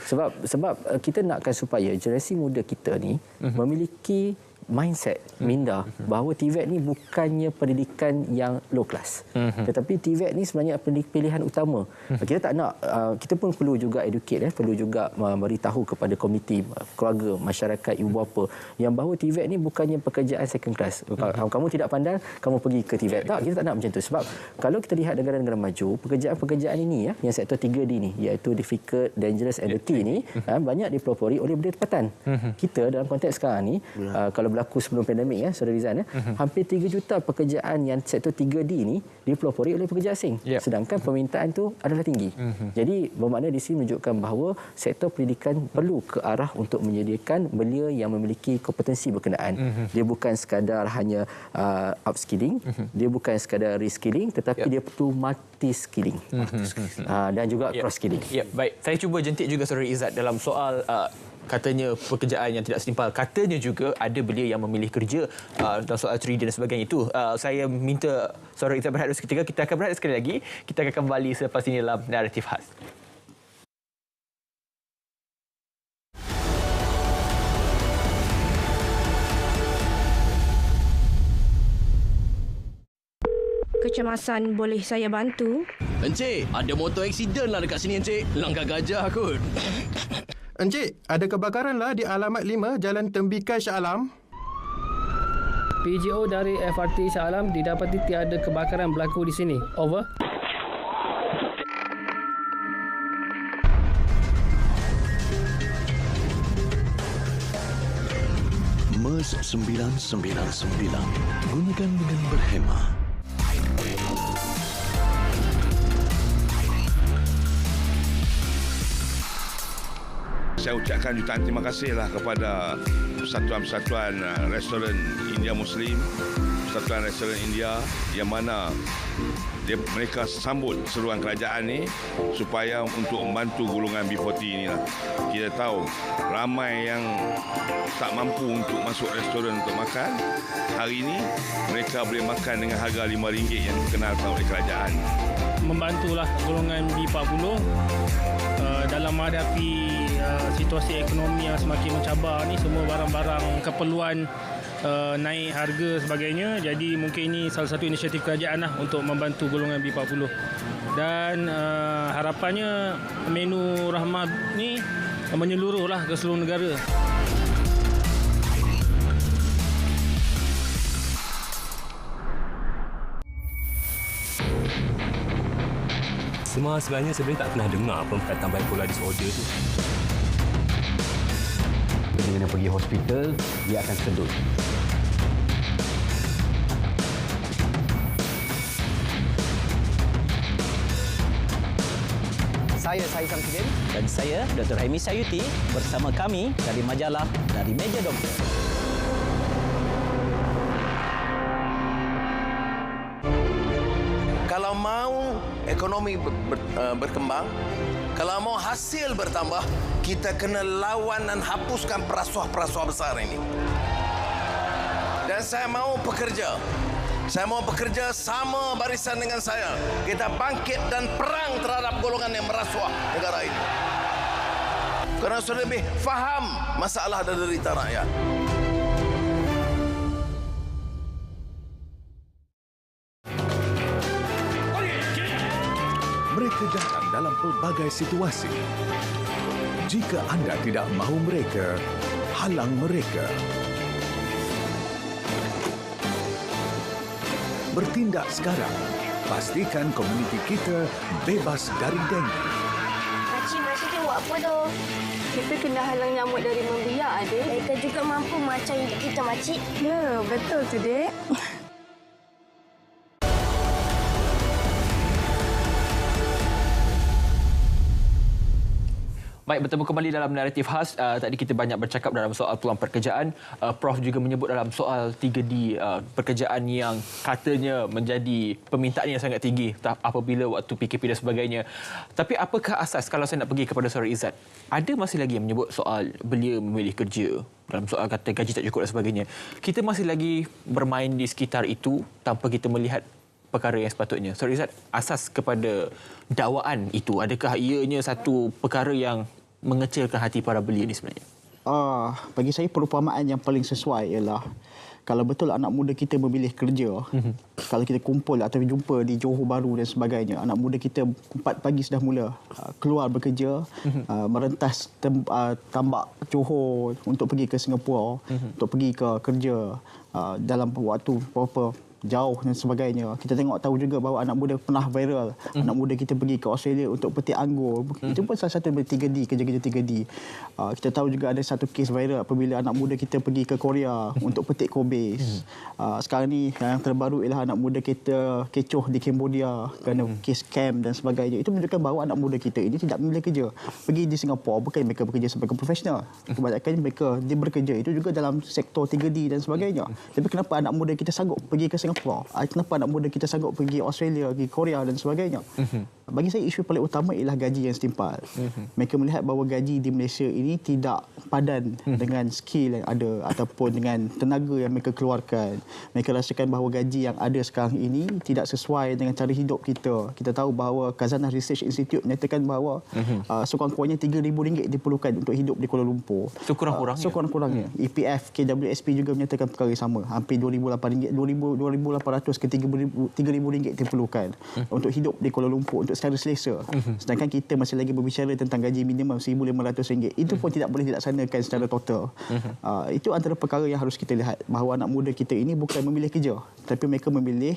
Sebab kita nakkan supaya generasi muda kita ni memiliki mindset minda bahawa TVET ni bukannya pendidikan yang low class, tetapi TVET ni sebenarnya pilihan utama. Kita tak nak, kita pun perlu juga educate, perlu juga beritahu kepada komiti keluarga, masyarakat, ibu bapa yang bahawa TVET ni bukannya pekerjaan second class. Kamu tidak pandai, kamu pergi ke TVET. Tak, kita tak nak macam tu. Sebab kalau kita lihat negara-negara maju, pekerjaan-pekerjaan ini yang sektor 3D ni, iaitu difficult, dangerous and dirty ni, banyak dipelopori oleh belia tempatan. Kita dalam konteks sekarang ni, kalau berlaku sebelum pandemik, Saudara Rizan, hampir 3 juta pekerjaan yang sektor 3D ni dipelopori oleh pekerja asing. Sedangkan permintaan tu adalah tinggi. Jadi bermakna di sini menunjukkan bahawa sektor pendidikan perlu ke arah untuk menyediakan belia yang memiliki kompetensi berkenaan. Dia bukan sekadar hanya upskilling, dia bukan sekadar reskilling, tetapi dia perlu multi-skilling dan juga cross-skilling. Baik, saya cuba jentik juga Saudara Izzat dalam soal katanya pekerjaan yang tidak setimpal. Katanya juga ada belia yang memilih kerja dalam soal 3D dan sebagainya itu. Saya minta Saudara Izzat berehat seketika. Kita akan berehat sekali lagi. Kita akan kembali selepas ini dalam Naratif Khas. Kecemasan, boleh saya bantu? Encik, ada motor aksiden lah dekat sini, Encik. Langgar gajah kot. Encik, ada kebakaran lah di alamat 5 Jalan Tembikai Shah Alam. PGO dari FRT Shah Alam didapati tiada kebakaran berlaku di sini. Over. MERS 999. Gunakan dengan berhemah. Saya ucapkan jutaan terima kasihlah kepada persatuan-persatuan restoran India Muslim, persatuan restoran India yang mana mereka sambut seruan kerajaan ni supaya untuk membantu golongan B40 inilah. Kita tahu ramai yang tak mampu untuk masuk restoran untuk makan. Hari ini mereka boleh makan dengan harga RM5 yang dikenalkan oleh kerajaan. Membantulah golongan B40 dalam menghadapi situasi ekonomi yang semakin mencabar ni, semua barang-barang keperluan naik harga sebagainya. Jadi mungkin ini salah satu inisiatif kerajaan lah untuk membantu golongan B40. Dan harapannya menu rahmah ni menyeluruhlah ke seluruh negara. Sebenarnya tak pernah dengar apa perkataan bipolar disorder tu. Bila pergi hospital, dia akan sedut. Saya Syahid Samsudin dan saya Dr. Haimi Sayuti bersama kami dari majalah Dari Meja Doktor. Kalau mau ekonomi berkembang, kalau mau hasil bertambah, kita kena lawan dan hapuskan perasuah-perasuah besar ini. Dan saya mau pekerja. Saya mau bekerja sama barisan dengan saya. Kita bangkit dan perang terhadap golongan yang merasuah negara ini. Kerana sudah lebih faham masalah dan derita rakyat. Mereka datang dalam pelbagai situasi. Jika anda tidak mahu mereka, halang mereka. Bertindak sekarang. Pastikan komuniti kita bebas dari dengki. Makcik buat apa tu? Kita kena halang nyamuk dari membiak, adik. Mereka juga mampu macam kita, makcik. Ya, betul tu, Dek. Baik, bertemu kembali dalam naratif khas. Tadi kita banyak bercakap dalam soal peluang pekerjaan. Prof juga menyebut dalam soal 3D pekerjaan yang katanya menjadi permintaan yang sangat tinggi apabila waktu PKP dan sebagainya. Tapi apakah asas, kalau saya nak pergi kepada Saudara Izzat, ada masih lagi yang menyebut soal belia memilih kerja dalam soal kata gaji tak cukup dan sebagainya. Kita masih lagi bermain di sekitar itu tanpa kita melihat perkara yang sepatutnya. Saudara Izzat, asas kepada dakwaan itu, adakah ianya satu perkara yang mengecilkan hati para belia ini sebenarnya? Bagi saya perumpamaan yang paling sesuai ialah kalau betul anak muda kita memilih kerja, kalau kita kumpul atau jumpa di Johor Bahru dan sebagainya, anak muda kita 4 pagi sudah mula keluar bekerja, merentas tambak Johor untuk pergi ke Singapura, untuk pergi ke kerja dalam waktu berapa jauh dan sebagainya. Kita tengok tahu juga bahawa anak muda pernah viral. Anak muda kita pergi ke Australia untuk petik anggur. Itu pun salah satu 3D, kerja-kerja 3D. Kita tahu juga ada satu kes viral apabila anak muda kita pergi ke Korea untuk petik kobis. Sekarang ni yang terbaru ialah anak muda kita kecoh di Cambodia kerana kes scam dan sebagainya. Itu menunjukkan bahawa anak muda kita ini tidak memilih kerja. Pergi di Singapura bukan mereka bekerja sebagai profesional. Kebanyakan mereka dia bekerja itu juga dalam sektor 3D dan sebagainya. Tapi kenapa anak muda kita sanggup pergi ke Singapura? Kenapa anak muda kita sanggup pergi Australia, pergi Korea dan sebagainya? Bagi saya isu paling utama ialah gaji yang setimpal. Mereka melihat bahawa gaji di Malaysia ini tidak padan dengan skill yang ada ataupun dengan tenaga yang mereka keluarkan. Mereka rasakan bahawa gaji yang ada sekarang ini tidak sesuai dengan cara hidup kita. Kita tahu bahawa Khazanah Research Institute menyatakan bahawa sekurang-kurangnya RM3,000 diperlukan untuk hidup di Kuala Lumpur. Sekurang-kurangnya. EPF, KWSP juga menyatakan perkara sama. Hampir RM2,800 ke RM3,000 diperlukan untuk hidup di Kuala Lumpur untuk secara selesa. Sedangkan kita masih lagi berbicara tentang gaji minimum RM1,500. Itu pun tidak boleh dilaksanakan secara total. Itu antara perkara yang harus kita lihat, bahawa anak muda kita ini bukan memilih kerja, tapi mereka memilih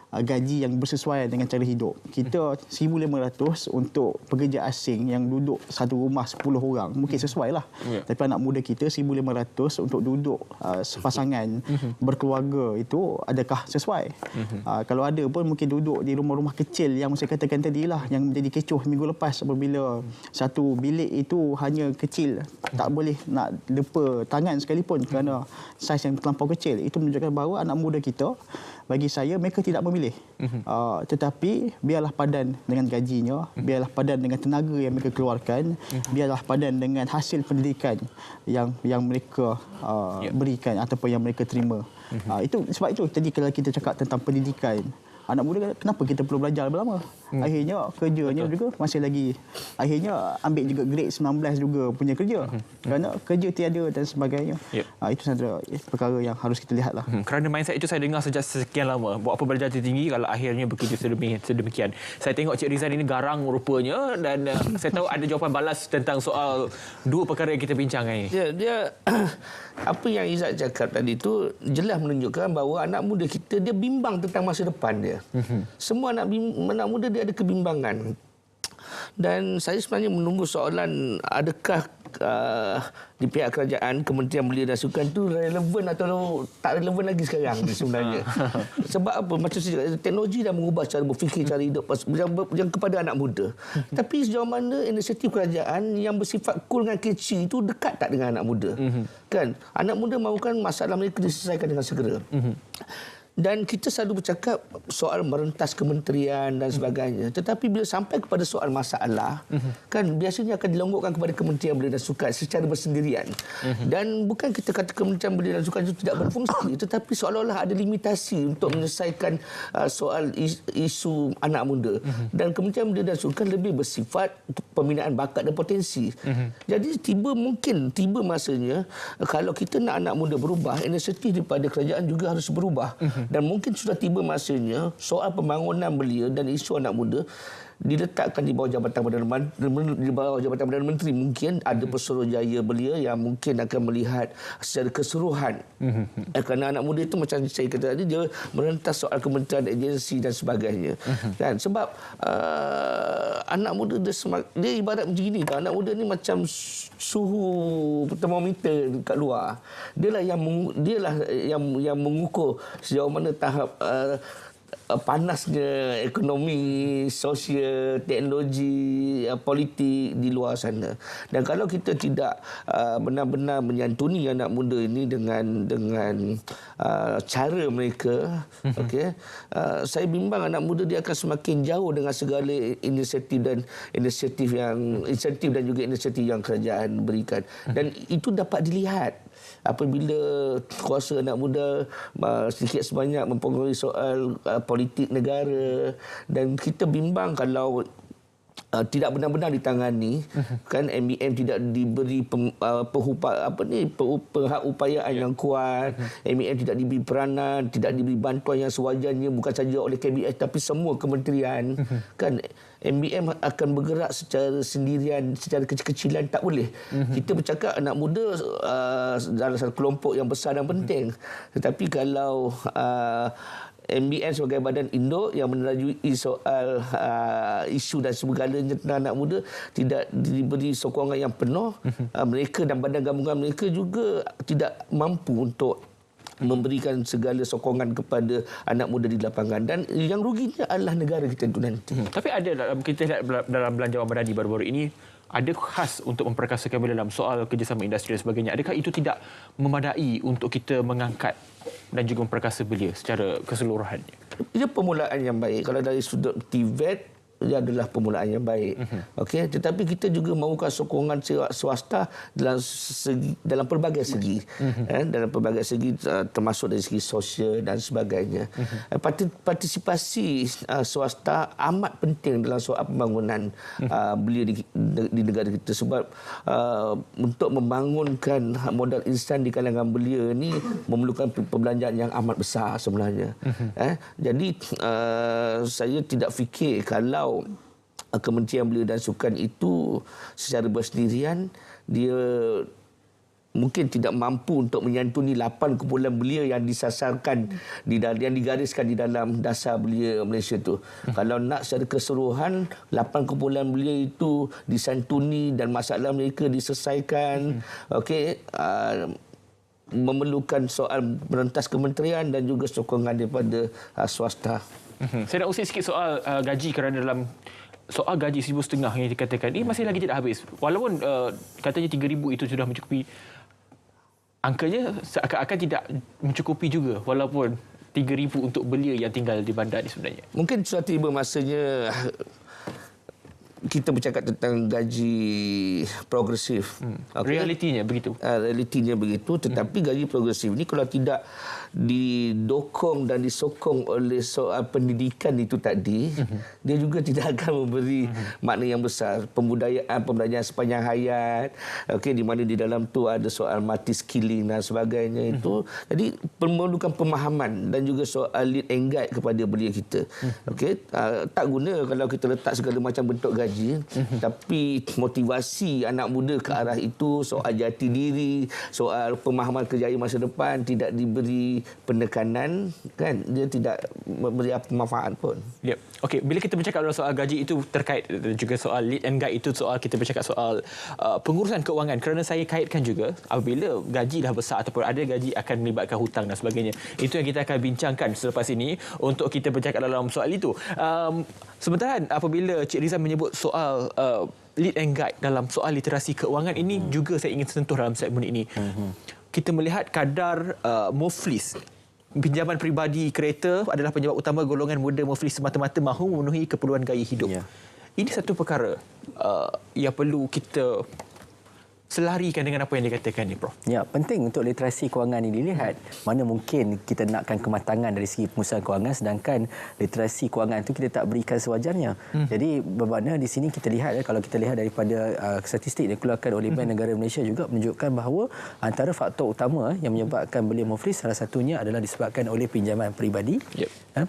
gaji yang bersesuaian dengan cara hidup. Kita RM1,500 untuk pekerja asing yang duduk satu rumah 10 orang mungkin sesuai lah. Tapi anak muda kita RM1,500 untuk duduk sepasangan berkeluarga, itu adakah sesuai? Kalau ada pun mungkin duduk di rumah-rumah kecil yang saya katakan tadi lah, yang menjadi kecoh minggu lepas apabila satu bilik itu hanya kecil, tak boleh nak lepa tangan sekalipun kerana saiz yang terlampau kecil. Itu menunjukkan bahawa anak muda kita, bagi saya, mereka tidak memilih. Tetapi biarlah padan dengan gajinya, biarlah padan dengan tenaga yang mereka keluarkan, biarlah padan dengan hasil pendidikan yang mereka berikan ataupun yang mereka terima. Itu sebab itu tadi kalau kita cakap tentang pendidikan, anak muda kenapa kita perlu belajar lebih lama? Akhirnya kerjanya juga masih lagi, akhirnya ambil juga grade 19 juga punya kerja. Kerana kerja tiada dan sebagainya. Itu satu perkara yang harus kita lihatlah. Kerana mindset itu saya dengar sejak sekian lama. Buat apa belajar tinggi kalau akhirnya bekerja sedemikian. Saya tengok Cik Rizal ini garang rupanya, dan saya tahu ada jawapan balas tentang soal dua perkara yang kita bincangkan ini. Dia apa yang Izzat cakap tadi itu jelas menunjukkan bahawa anak muda kita dia bimbang tentang masa depan dia. Semua anak muda dia ada kebimbangan. Dan saya sebenarnya menunggu soalan, adakah di pihak kerajaan, Kementerian Belia dan Sukan itu relevan atau tak relevan lagi sekarang sebenarnya. Sebab apa? Macam saya cakap, teknologi dah mengubah cara berfikir, cara hidup yang kepada anak muda. Tapi sejauh mana inisiatif kerajaan yang bersifat cool dengan catchy itu dekat tak dengan anak muda? Kan? Anak muda mahukan masalah mereka diselesaikan dengan segera. Dan kita selalu bercakap soal merentas kementerian dan sebagainya. Tetapi bila sampai kepada soal masalah, kan biasanya akan dilonggokkan kepada Kementerian Belia dan Sukan secara bersendirian. Dan bukan kita kata Kementerian Belia dan Sukan itu tidak berfungsi, tetapi seolah-olah ada limitasi untuk menyelesaikan soal isu anak muda. Dan Kementerian Belia dan Sukan lebih bersifat pembinaan bakat dan potensi. Jadi tiba masanya kalau kita nak anak muda berubah, inisiatif daripada kerajaan juga harus berubah. Dan mungkin sudah tiba masanya soal pembangunan belia dan isu anak muda diletakkan di bawah Jabatan Perdana Menteri. Mungkin ada Pesuruhjaya Belia yang mungkin akan melihat secara keseluruhan. Kerana anak muda itu macam saya kata tadi, dia merentas soal kementerian, agensi dan sebagainya. Kan? Sebab anak muda dia ibarat macam ini. Anak muda ni macam suhu termometer kat luar. Dialah yang mengukur sejauh mana tahap panasnya ekonomi, sosial, teknologi, politik di luar sana. Dan kalau kita tidak benar-benar menyantuni anak muda ini dengan cara mereka, okey, saya bimbang anak muda dia akan semakin jauh dengan segala inisiatif dan juga inisiatif yang kerajaan berikan. Dan itu dapat dilihat apabila kuasa anak muda sedikit sebanyak mempengaruhi soal politik negara, dan kita bimbang kalau tidak benar-benar ditangani, kan MBM tidak diberi pengupayaan yang kuat, MBM tidak diberi peranan, tidak diberi bantuan yang sewajarnya, bukan saja oleh KBS tapi semua kementerian, kan MBM akan bergerak secara sendirian, secara kecil-kecilan tak boleh. Kita bercakap anak muda dalam satu kelompok yang besar dan penting, tetapi kalau MBM sebagai badan induk yang menerajui soal isu dan segalanya tentang anak muda tidak diberi sokongan yang penuh, mereka dan badan gabungan mereka juga tidak mampu untuk memberikan segala sokongan kepada anak muda di lapangan, dan yang ruginya adalah negara kita itu nanti. Tapi ada kita lihat dalam Belanjawan Madani baru-baru ini, ada khas untuk memperkasakan dalam soal kerjasama industri dan sebagainya. Adakah itu tidak memadai untuk kita mengangkat dan juga memperkasa belia secara keseluruhannya? Ia permulaan yang baik. Kalau dari sudut TVET, ia adalah permulaan yang baik. Okey, tetapi kita juga mahukan sokongan swasta dalam pelbagai segi. Dalam pelbagai segi, termasuk dari segi sosial dan sebagainya. Partisipasi swasta amat penting dalam soal pembangunan belia di negara kita, sebab untuk membangunkan modal instan di kalangan belia ni memerlukan perbelanjaan yang amat besar sebenarnya. Jadi saya tidak fikir kalau Kementerian Belia dan Sukan itu secara bersendirian dia mungkin tidak mampu untuk menyantuni 8 kumpulan belia yang disasarkan yang digariskan di dalam dasar belia Malaysia itu. Kalau nak secara keseluruhan 8 kumpulan belia itu disantuni dan masalah mereka diselesaikan, okey, memerlukan soal merentas kementerian dan juga sokongan daripada swasta. Saya nak usik sikit soal gaji, kerana dalam soal gaji 1,500 yang dikatakan ini masih lagi tidak habis. Walaupun katanya 3,000 itu sudah mencukupi, angkanya seakan-akan tidak mencukupi juga walaupun 3,000 untuk belia yang tinggal di bandar ini sebenarnya. Mungkin sudah tiba masanya kita bercakap tentang gaji progresif. Okay. Realitinya begitu. Realitinya begitu, tetapi gaji progresif ini kalau tidak didokong dan disokong oleh soal pendidikan itu tadi, dia juga tidak akan memberi makna yang besar. Pemberdayaan sepanjang hayat, okey, di mana di dalam tu ada soal multi skilling dan sebagainya itu. Jadi memerlukan pemahaman dan juga soal lead and guide kepada belia kita. Okey, tak guna kalau kita letak segala macam bentuk gaji, tapi motivasi anak muda ke arah itu, soal jati diri, soal pemahaman kerjaya masa depan tidak diberi penekanan, kan, dia tidak memberi apa manfaat pun. Yep. Okey, bila kita bercakap soal gaji itu terkait juga soal lead and guide itu, soal kita bercakap soal pengurusan keuangan, kerana saya kaitkan juga apabila gaji dah besar ataupun ada gaji akan melibatkan hutang dan sebagainya. Itu yang kita akan bincangkan selepas ini untuk kita bercakap dalam soal itu. Sementara apabila Cik Rizal menyebut soal lead and guide dalam soal literasi keuangan ini, juga saya ingin sentuh dalam segmen ini. Kita melihat kadar muflis, pinjaman peribadi kereta adalah penyebab utama golongan muda muflis semata-mata mahu memenuhi keperluan gaya hidup. Ini satu perkara yang perlu kita selarikan dengan apa yang dikatakan ni, Prof. Ya, penting untuk literasi kewangan ini dilihat mana mungkin kita nakkan kematangan dari segi pengurusan kewangan, sedangkan literasi kewangan itu kita tak berikan sewajarnya. Jadi bermakna di sini kita lihat, kalau kita lihat daripada statistik yang dikeluarkan oleh Bank Negara Malaysia juga menunjukkan bahawa antara faktor utama yang menyebabkan belia muflis salah satunya adalah disebabkan oleh pinjaman peribadi,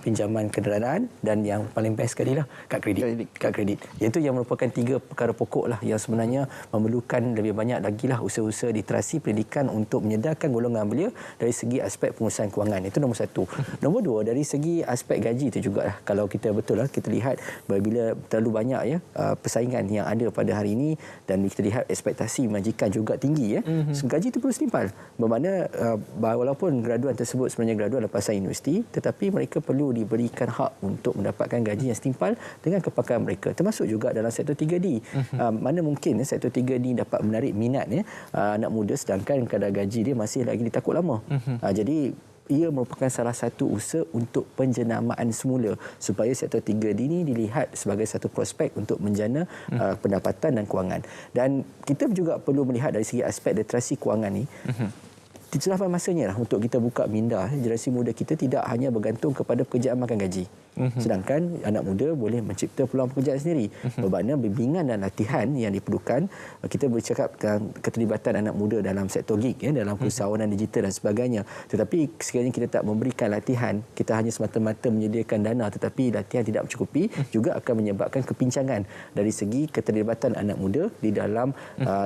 pinjaman kenderaan, dan yang paling best sekali lah kad kredit. Iaitu yang merupakan 3 perkara pokok lah yang sebenarnya memerlukan lebih banyak lagi lah usaha-usaha literasi pendidikan untuk menyedarkan golongan belia dari segi aspek pengurusan kewangan. Itu nombor 1. Nombor 2, dari segi aspek gaji itu juga lah. Kalau kita betul lah, kita lihat bila terlalu banyak persaingan yang ada pada hari ini, dan kita lihat ekspektasi majikan juga tinggi gaji itu perlu setimpal. Bermakna walaupun graduan tersebut sebenarnya graduan lepasan universiti, tetapi mereka perlu perlu diberikan hak untuk mendapatkan gaji yang setimpal dengan kepakaran mereka, termasuk juga dalam sektor 3D. Mana mungkin sektor 3D dapat menarik minat anak muda sedangkan kadar gaji dia masih lagi ditakut lama. Jadi ia merupakan salah satu usaha untuk penjenamaan semula supaya sektor 3D ini dilihat sebagai satu prospek untuk menjana pendapatan dan kewangan. Dan kita juga perlu melihat dari segi aspek literasi kewangan ni. Sudah masanya untuk kita buka minda generasi muda kita tidak hanya bergantung kepada pekerjaan makan gaji. Sedangkan anak muda boleh mencipta peluang pekerjaan sendiri. Berbanding bimbingan dan latihan yang diperlukan, kita bercakap tentang keterlibatan anak muda dalam sektor gig, dalam keusahawanan digital dan sebagainya. Tetapi sekiranya kita tak memberikan latihan, kita hanya semata-mata menyediakan dana tetapi latihan tidak mencukupi, juga akan menyebabkan kepincangan dari segi keterlibatan anak muda di dalam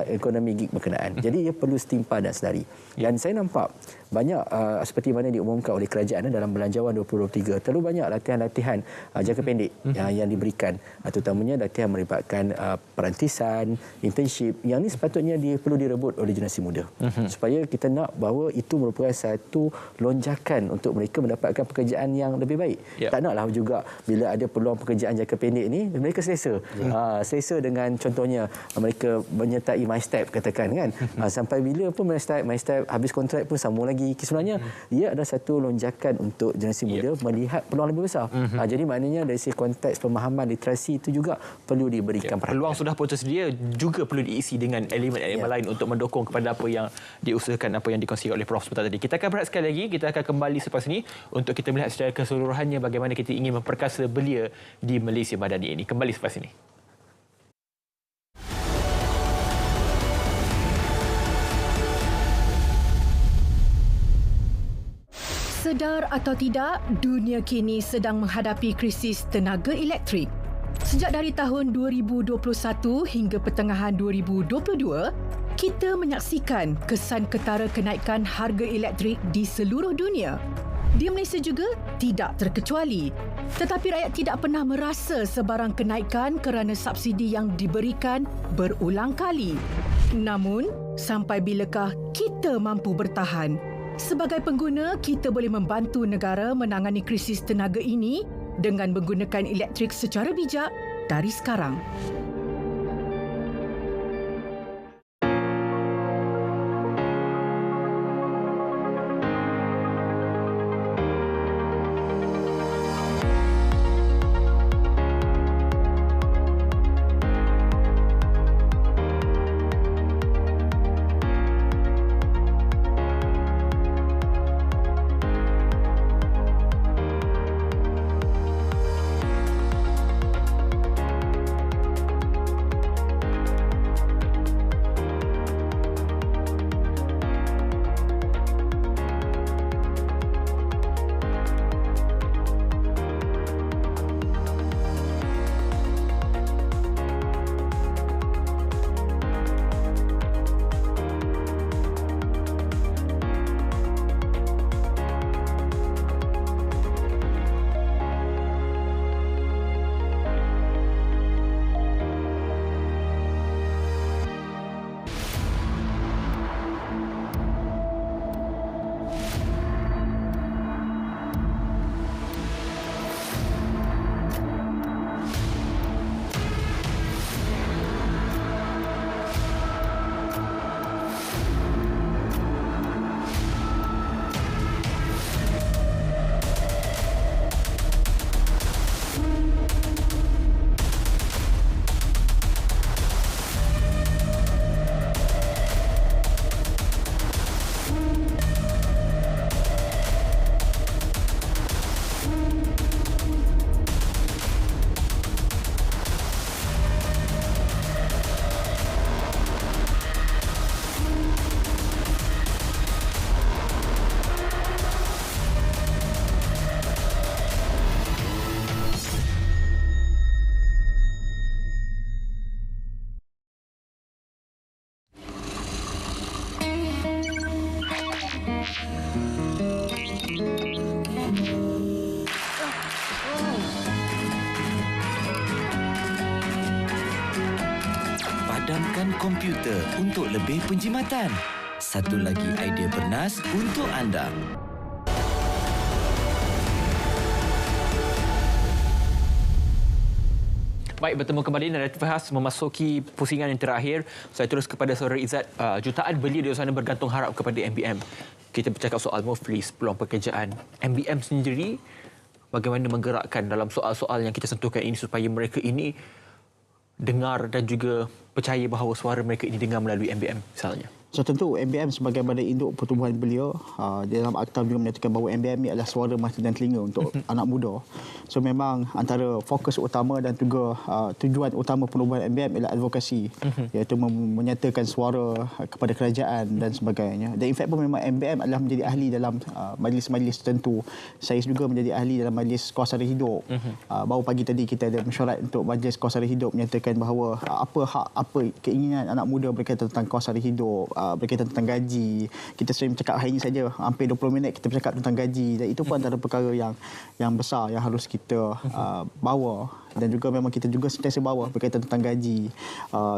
ekonomi gig berkenaan. Jadi ia perlu setimpal dan sedari. Dan saya nampak banyak seperti mana diumumkan oleh kerajaan dalam Belanjawan 2023, terlalu banyak latihan-latihan jangka pendek yang diberikan, terutamanya latihan melibatkan perantisan, internship, yang ni sepatutnya perlu direbut oleh generasi muda supaya kita nak bahawa itu merupakan satu lonjakan untuk mereka mendapatkan pekerjaan yang lebih baik. Tak naklah juga bila ada peluang pekerjaan jangka pendek ni mereka selesa. Selesa dengan contohnya mereka menyertai MyStep katakan kan. Sampai bila pun MyStep habis kontrak pun sambung lagi. Sebenarnya ia adalah satu lonjakan untuk generasi muda melihat peluang lebih besar. Jadi maknanya dari segi konteks pemahaman literasi itu juga perlu diberikan perhatian. Peluang sudah pun tersedia, juga perlu diisi dengan elemen-elemen lain untuk mendukung kepada apa yang diusahakan, apa yang dikongsikan oleh Prof sebentar tadi. Kita akan berehat sekali lagi, kita akan kembali selepas ini untuk kita melihat secara keseluruhannya bagaimana kita ingin memperkasa belia di Malaysia Madani ini. Kembali selepas ini. Sedar atau tidak, dunia kini sedang menghadapi krisis tenaga elektrik. Sejak dari tahun 2021 hingga pertengahan 2022, kita menyaksikan kesan ketara kenaikan harga elektrik di seluruh dunia. Di Malaysia juga tidak terkecuali. Tetapi rakyat tidak pernah merasa sebarang kenaikan kerana subsidi yang diberikan berulang kali. Namun, sampai bilakah kita mampu bertahan? Sebagai pengguna, kita boleh membantu negara menangani krisis tenaga ini dengan menggunakan elektrik secara bijak dari sekarang. Padamkan komputer untuk lebih penjimatan. Satu lagi idea bernas untuk anda. Baik, bertemu kembali Naratif Khas memasuki pusingan yang terakhir. Saya terus kepada Saudara Izzat. Jutaan belia di sana bergantung harap kepada MBM. Kita bercakap soal Muflis, peluang pekerjaan. MBM sendiri bagaimana menggerakkan dalam soal-soal yang kita sentuhkan ini supaya mereka ini dengar dan juga percaya bahawa suara mereka ini dengar melalui MBM misalnya. So tentu MBM sebagai badan induk pertumbuhan belia, dalam akta juga menyatakan bahawa MBM ini adalah suara mata dan telinga untuk anak muda. So memang antara fokus utama dan juga tujuan utama penubuhan MBM ialah advokasi, iaitu menyatakan suara kepada kerajaan dan sebagainya. Dan in fact pun memang MBM adalah menjadi ahli dalam majlis-majlis tertentu. Saya juga menjadi ahli dalam majlis kuasara hidup. Baru pagi tadi kita ada mesyuarat untuk majlis kuasara hidup menyatakan bahawa apa hak, apa keinginan anak muda berkaitan tentang kuasara hidup, berkaitan tentang gaji. Kita sering bercakap hari ini saja, hampir 20 minit kita bercakap tentang gaji, dan itu pun antara perkara yang besar yang harus kita bawa. Dan juga memang kita juga sentiasa bawa berkaitan tentang gaji,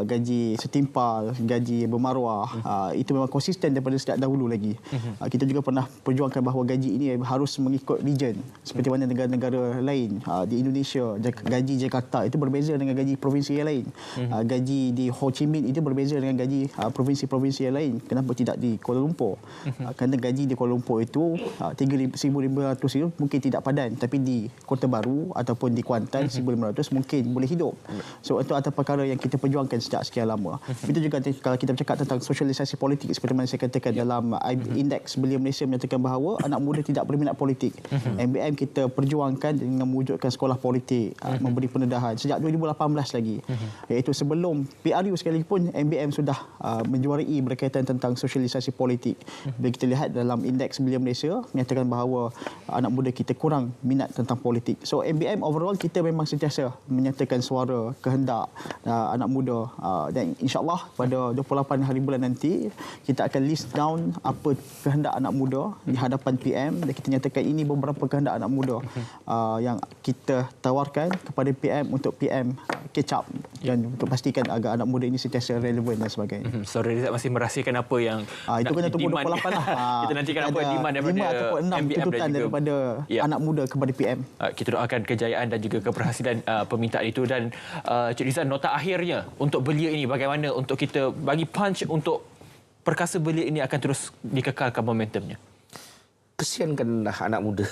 gaji setimpal, gaji bermaruah. Itu memang konsisten daripada sejak dahulu lagi. Kita juga pernah perjuangkan bahawa gaji ini harus mengikut region, seperti mana negara-negara lain. Di Indonesia, gaji Jakarta itu berbeza dengan gaji provinsi yang lain. Gaji di Ho Chi Minh itu berbeza dengan gaji provinsi-provinsi yang lain. Kenapa tidak di Kuala Lumpur? Kerana gaji di Kuala Lumpur itu 1,500 itu mungkin tidak padan, tapi di Kota Baru ataupun di Kuantan 1,500 mungkin boleh hidup. So itu antara perkara yang kita perjuangkan sejak sekian lama. Itu juga kalau kita bercakap tentang sosialisasi politik, seperti mana saya katakan dalam indeks belia Malaysia menyatakan bahawa anak muda tidak berminat politik. MBM kita perjuangkan dengan mewujudkan sekolah politik, memberi pendedahan sejak 2018 lagi. Iaitu sebelum PRU sekalipun MBM sudah menjuarai berkaitan tentang sosialisasi politik. Bila kita lihat dalam indeks belia Malaysia menyatakan bahawa anak muda kita kurang minat tentang politik. So MBM overall kita memang sentiasa menyatakan suara kehendak anak muda, dan insyaAllah pada 28 hari bulan nanti kita akan list down apa kehendak anak muda di hadapan PM, dan kita nyatakan ini beberapa kehendak anak muda yang kita tawarkan kepada PM untuk PM catch up dan untuk pastikan agar anak muda ini sentiasa relevan dan sebagainya. Saudara Rizal masih merahsiakan apa yang itu kena tunggu 28 lah. Kita nantikan apa demand daripada 5 ataupun 6 MBM tuntutan daripada anak muda kepada PM. Kita doakan kejayaan dan juga keberhasilan permintaan itu. Dan Cik Rizal, nota akhirnya untuk belia ini bagaimana untuk kita bagi punch untuk perkasa belia ini akan terus dikekalkan momentumnya? Kesiankanlah anak muda.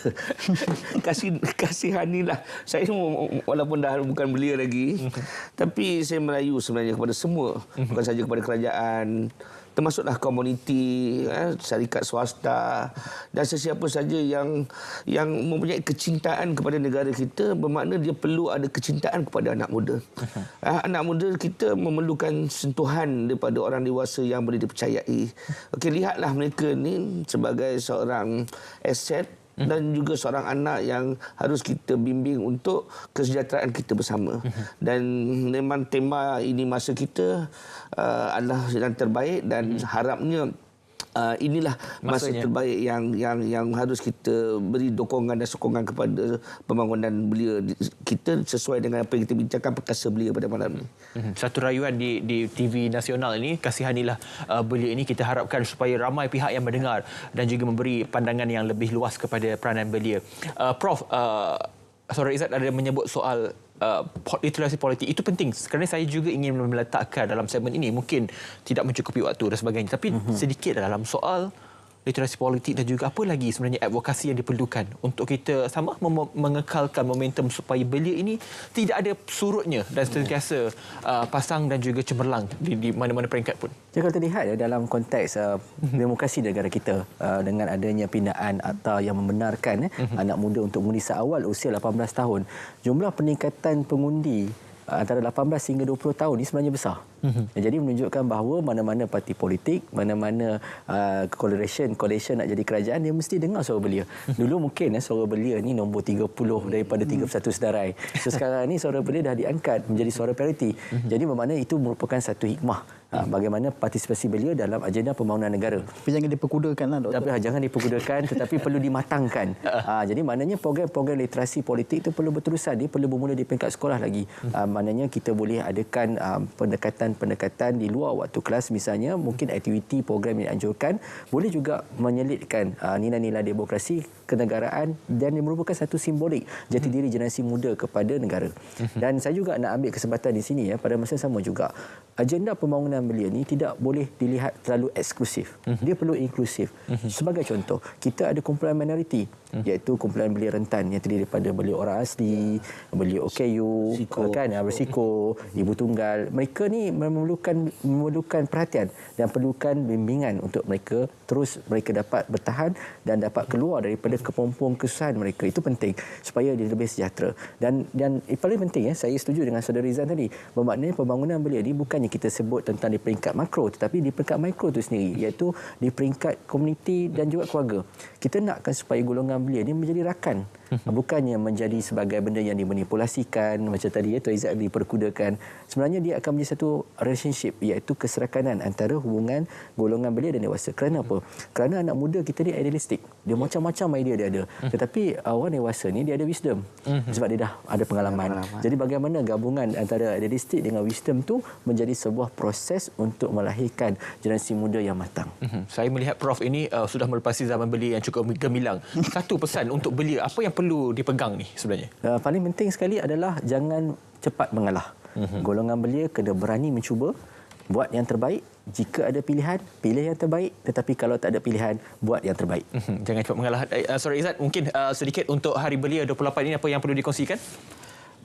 Kasihanilah. Saya walaupun dah bukan belia lagi, tapi saya merayu sebenarnya kepada semua, bukan saja kepada kerajaan, termasuklah komuniti, syarikat swasta dan sesiapa saja yang mempunyai kecintaan kepada negara kita, bermakna dia perlu ada kecintaan kepada anak muda. Anak muda kita memerlukan sentuhan daripada orang dewasa yang boleh dipercayai. Okey, lihatlah mereka ni sebagai seorang aset dan juga seorang anak yang harus kita bimbing untuk kesejahteraan kita bersama. Dan memang tema ini masa kita adalah yang terbaik, dan harapnya inilah masa terbaik yang harus kita beri dukungan dan sokongan kepada pembangunan belia kita sesuai dengan apa yang kita bincangkan perkasa belia pada malam ini. Satu rayuan di TV nasional ini, kasihanilah belia ini, kita harapkan supaya ramai pihak yang mendengar dan juga memberi pandangan yang lebih luas kepada peranan belia. Prof, Saudara Izzat ada menyebut soal literasi politik. Itu penting kerana saya juga ingin meletakkan dalam segmen ini, mungkin tidak mencukupi waktu dan sebagainya, tapi sedikit dalam soal literasi politik dan juga apa lagi sebenarnya advokasi yang diperlukan untuk kita sama mengekalkan momentum supaya belia ini tidak ada surutnya dan sentiasa pasang dan juga cemerlang di mana-mana peringkat pun. Jadi kalau terlihat dalam konteks demokrasi negara kita, dengan adanya pindaan akta yang membenarkan anak muda untuk mengundi seawal usia 18 tahun, jumlah peningkatan pengundi antara 18 hingga 20 tahun ini sebenarnya besar. Jadi menunjukkan bahawa mana-mana parti politik, mana-mana coalition nak jadi kerajaan, dia mesti dengar suara belia. Dulu mungkin suara belia ni nombor 30 daripada 31 sedarai. So sekarang ni suara belia dah diangkat menjadi suara pariti. Jadi bermakna itu merupakan satu hikmah bagaimana partisipasi belia dalam agenda pembangunan negara. Tapi jangan diperkudakan lah, Doktor. Tapi jangan diperkudakan, tetapi perlu dimatangkan. Jadi maknanya program-program literasi politik itu perlu berterusan. Dia perlu bermula di peringkat sekolah lagi. Maknanya kita boleh adakan pendekatan pendekatan di luar waktu kelas, misalnya mungkin aktiviti program yang dianjurkan boleh juga menyelitkan nilai-nilai demokrasi, kenegaraan, dan yang merupakan satu simbolik jati diri generasi muda kepada negara. Dan saya juga nak ambil kesempatan di sini pada masa sama juga, agenda pembangunan belia ni tidak boleh dilihat terlalu eksklusif. Dia perlu inklusif. Sebagai contoh, kita ada kumpulan minoriti, iaitu kumpulan belia rentan yang terdiri daripada belia orang asli, belia OKU, bersiko, ibu tunggal. Mereka ni memerlukan perhatian dan perlukan bimbingan untuk mereka dapat bertahan dan dapat keluar daripada kepompong kesusahan mereka. Itu penting supaya dia lebih sejahtera. Dan yang paling penting, saya setuju dengan saudara Rizan tadi, bermaknanya pembangunan belia ni bukannya kita sebut tentang di peringkat makro, tetapi di peringkat mikro itu sendiri, iaitu di peringkat komuniti dan juga keluarga. Kita nakkan supaya golongan belia ni menjadi rakan, bukannya menjadi sebagai benda yang dimanipulasikan macam tadi Tuan Izzat diperkudakan. Sebenarnya dia akan menjadi satu relationship, iaitu keserakanan antara hubungan golongan belia dan dewasa. Kerana apa? Kerana anak muda kita ni idealistik. Dia macam-macam idea dia ada. Tetapi orang dewasa ni dia ada wisdom. Sebab dia dah ada pengalaman. Jadi bagaimana gabungan antara idealistik dengan wisdom tu menjadi sebuah proses untuk melahirkan generasi muda yang matang. Saya melihat Prof ini sudah melepasi zaman belia yang cukup gemilang. Satu pesan untuk belia, apa yang perlu dipegang ni sebenarnya? Paling penting sekali adalah jangan cepat mengalah. Golongan belia kena berani mencuba, buat yang terbaik. Jika ada pilihan, pilih yang terbaik. Tetapi kalau tak ada pilihan, buat yang terbaik. Jangan cepat mengalah. Sorry Izzat, mungkin sedikit untuk Hari Belia 28 ini apa yang perlu dikongsikan?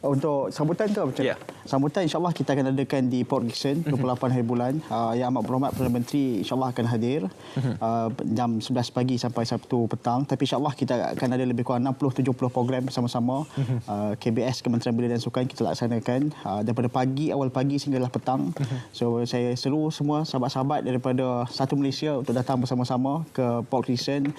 Untuk sambutan ke macam? Sambutan insyaAllah kita akan adakan di Port Dickson 28 hari bulan. Yang Amat Berhormat Perdana Menteri insyaAllah akan hadir jam 11 pagi sampai Sabtu petang. Tapi insyaAllah kita akan ada lebih kurang 60-70 program bersama-sama. KBS, Kementerian Belia dan Sukan kita laksanakan daripada pagi, awal pagi sehinggalah petang. So saya seru semua sahabat-sahabat daripada satu Malaysia untuk datang bersama-sama ke Port Dickson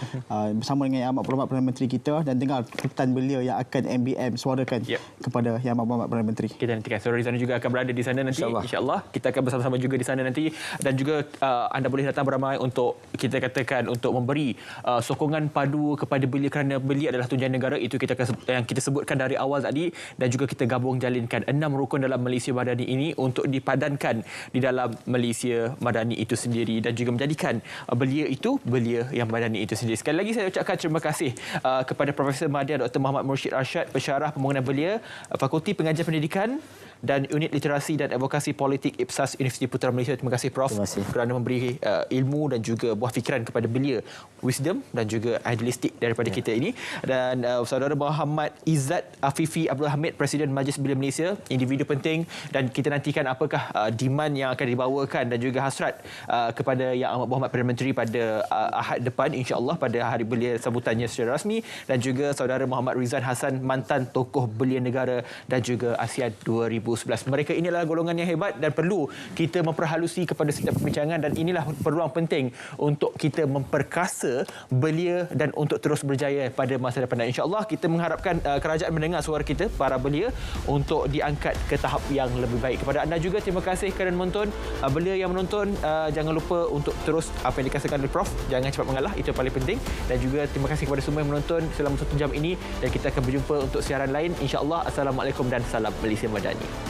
bersama dengan Yang Amat Berhormat Perdana Menteri kita dan dengar hutan belia yang akan MBM suarakan kepada Yang Amat Berhormat Perdana Menteri. Kita nantikan. Saudara Rizana juga akan berada di sana nanti. InsyaAllah. Kita akan bersama-sama juga di sana nanti. Dan juga anda boleh datang beramai untuk kita katakan untuk memberi sokongan padu kepada belia, kerana belia adalah tunjang negara. Itu yang kita sebutkan dari awal tadi. Dan juga kita gabung jalinkan 6 rukun dalam Malaysia Madani ini untuk dipadankan di dalam Malaysia Madani itu sendiri. Dan juga menjadikan belia itu belia yang madani itu sendiri. Sekali lagi saya ucapkan terima kasih kepada Profesor Madya Dr. Muhammad Mursyid Arsyad, Pensyarah Pembangunan Belia, Fakulti Pengajian Pendidikan dan Unit Literasi dan Advokasi Politik IPSAS Universiti Putra Malaysia. Terima kasih Prof kerana memberi ilmu dan juga buah fikiran kepada belia, wisdom dan juga idealistik daripada kita ini. Dan saudara Muhammad Izzat Afifi Abdul Hamid, Presiden Majlis Belia Malaysia, individu penting, dan kita nantikan apakah demand yang akan dibawakan dan juga hasrat kepada Yang Amat Berhormat Perdana Menteri pada Ahad depan, insya-Allah pada Hari Belia sambutannya secara rasmi. Dan juga saudara Muhammad Rizan Hassan, mantan tokoh belia negara dan juga ASEAN 2011. Mereka inilah golongan yang hebat dan perlu kita memperhalusi kepada setiap perbincangan, dan inilah peluang penting untuk kita memperkasa belia dan untuk terus berjaya pada masa depan. Dan insya-Allah kita mengharapkan kerajaan mendengar suara kita para belia untuk diangkat ke tahap yang lebih baik. Kepada anda juga terima kasih kerana menonton. Belia yang menonton, jangan lupa untuk terus apa yang dikatakan oleh Prof, jangan cepat mengalah, itu yang paling penting. Dan juga terima kasih kepada semua yang menonton selama 1 jam ini, dan kita akan berjumpa untuk siaran lain insya-Allah. Assalamualaikum dan salam Malaysia Madani.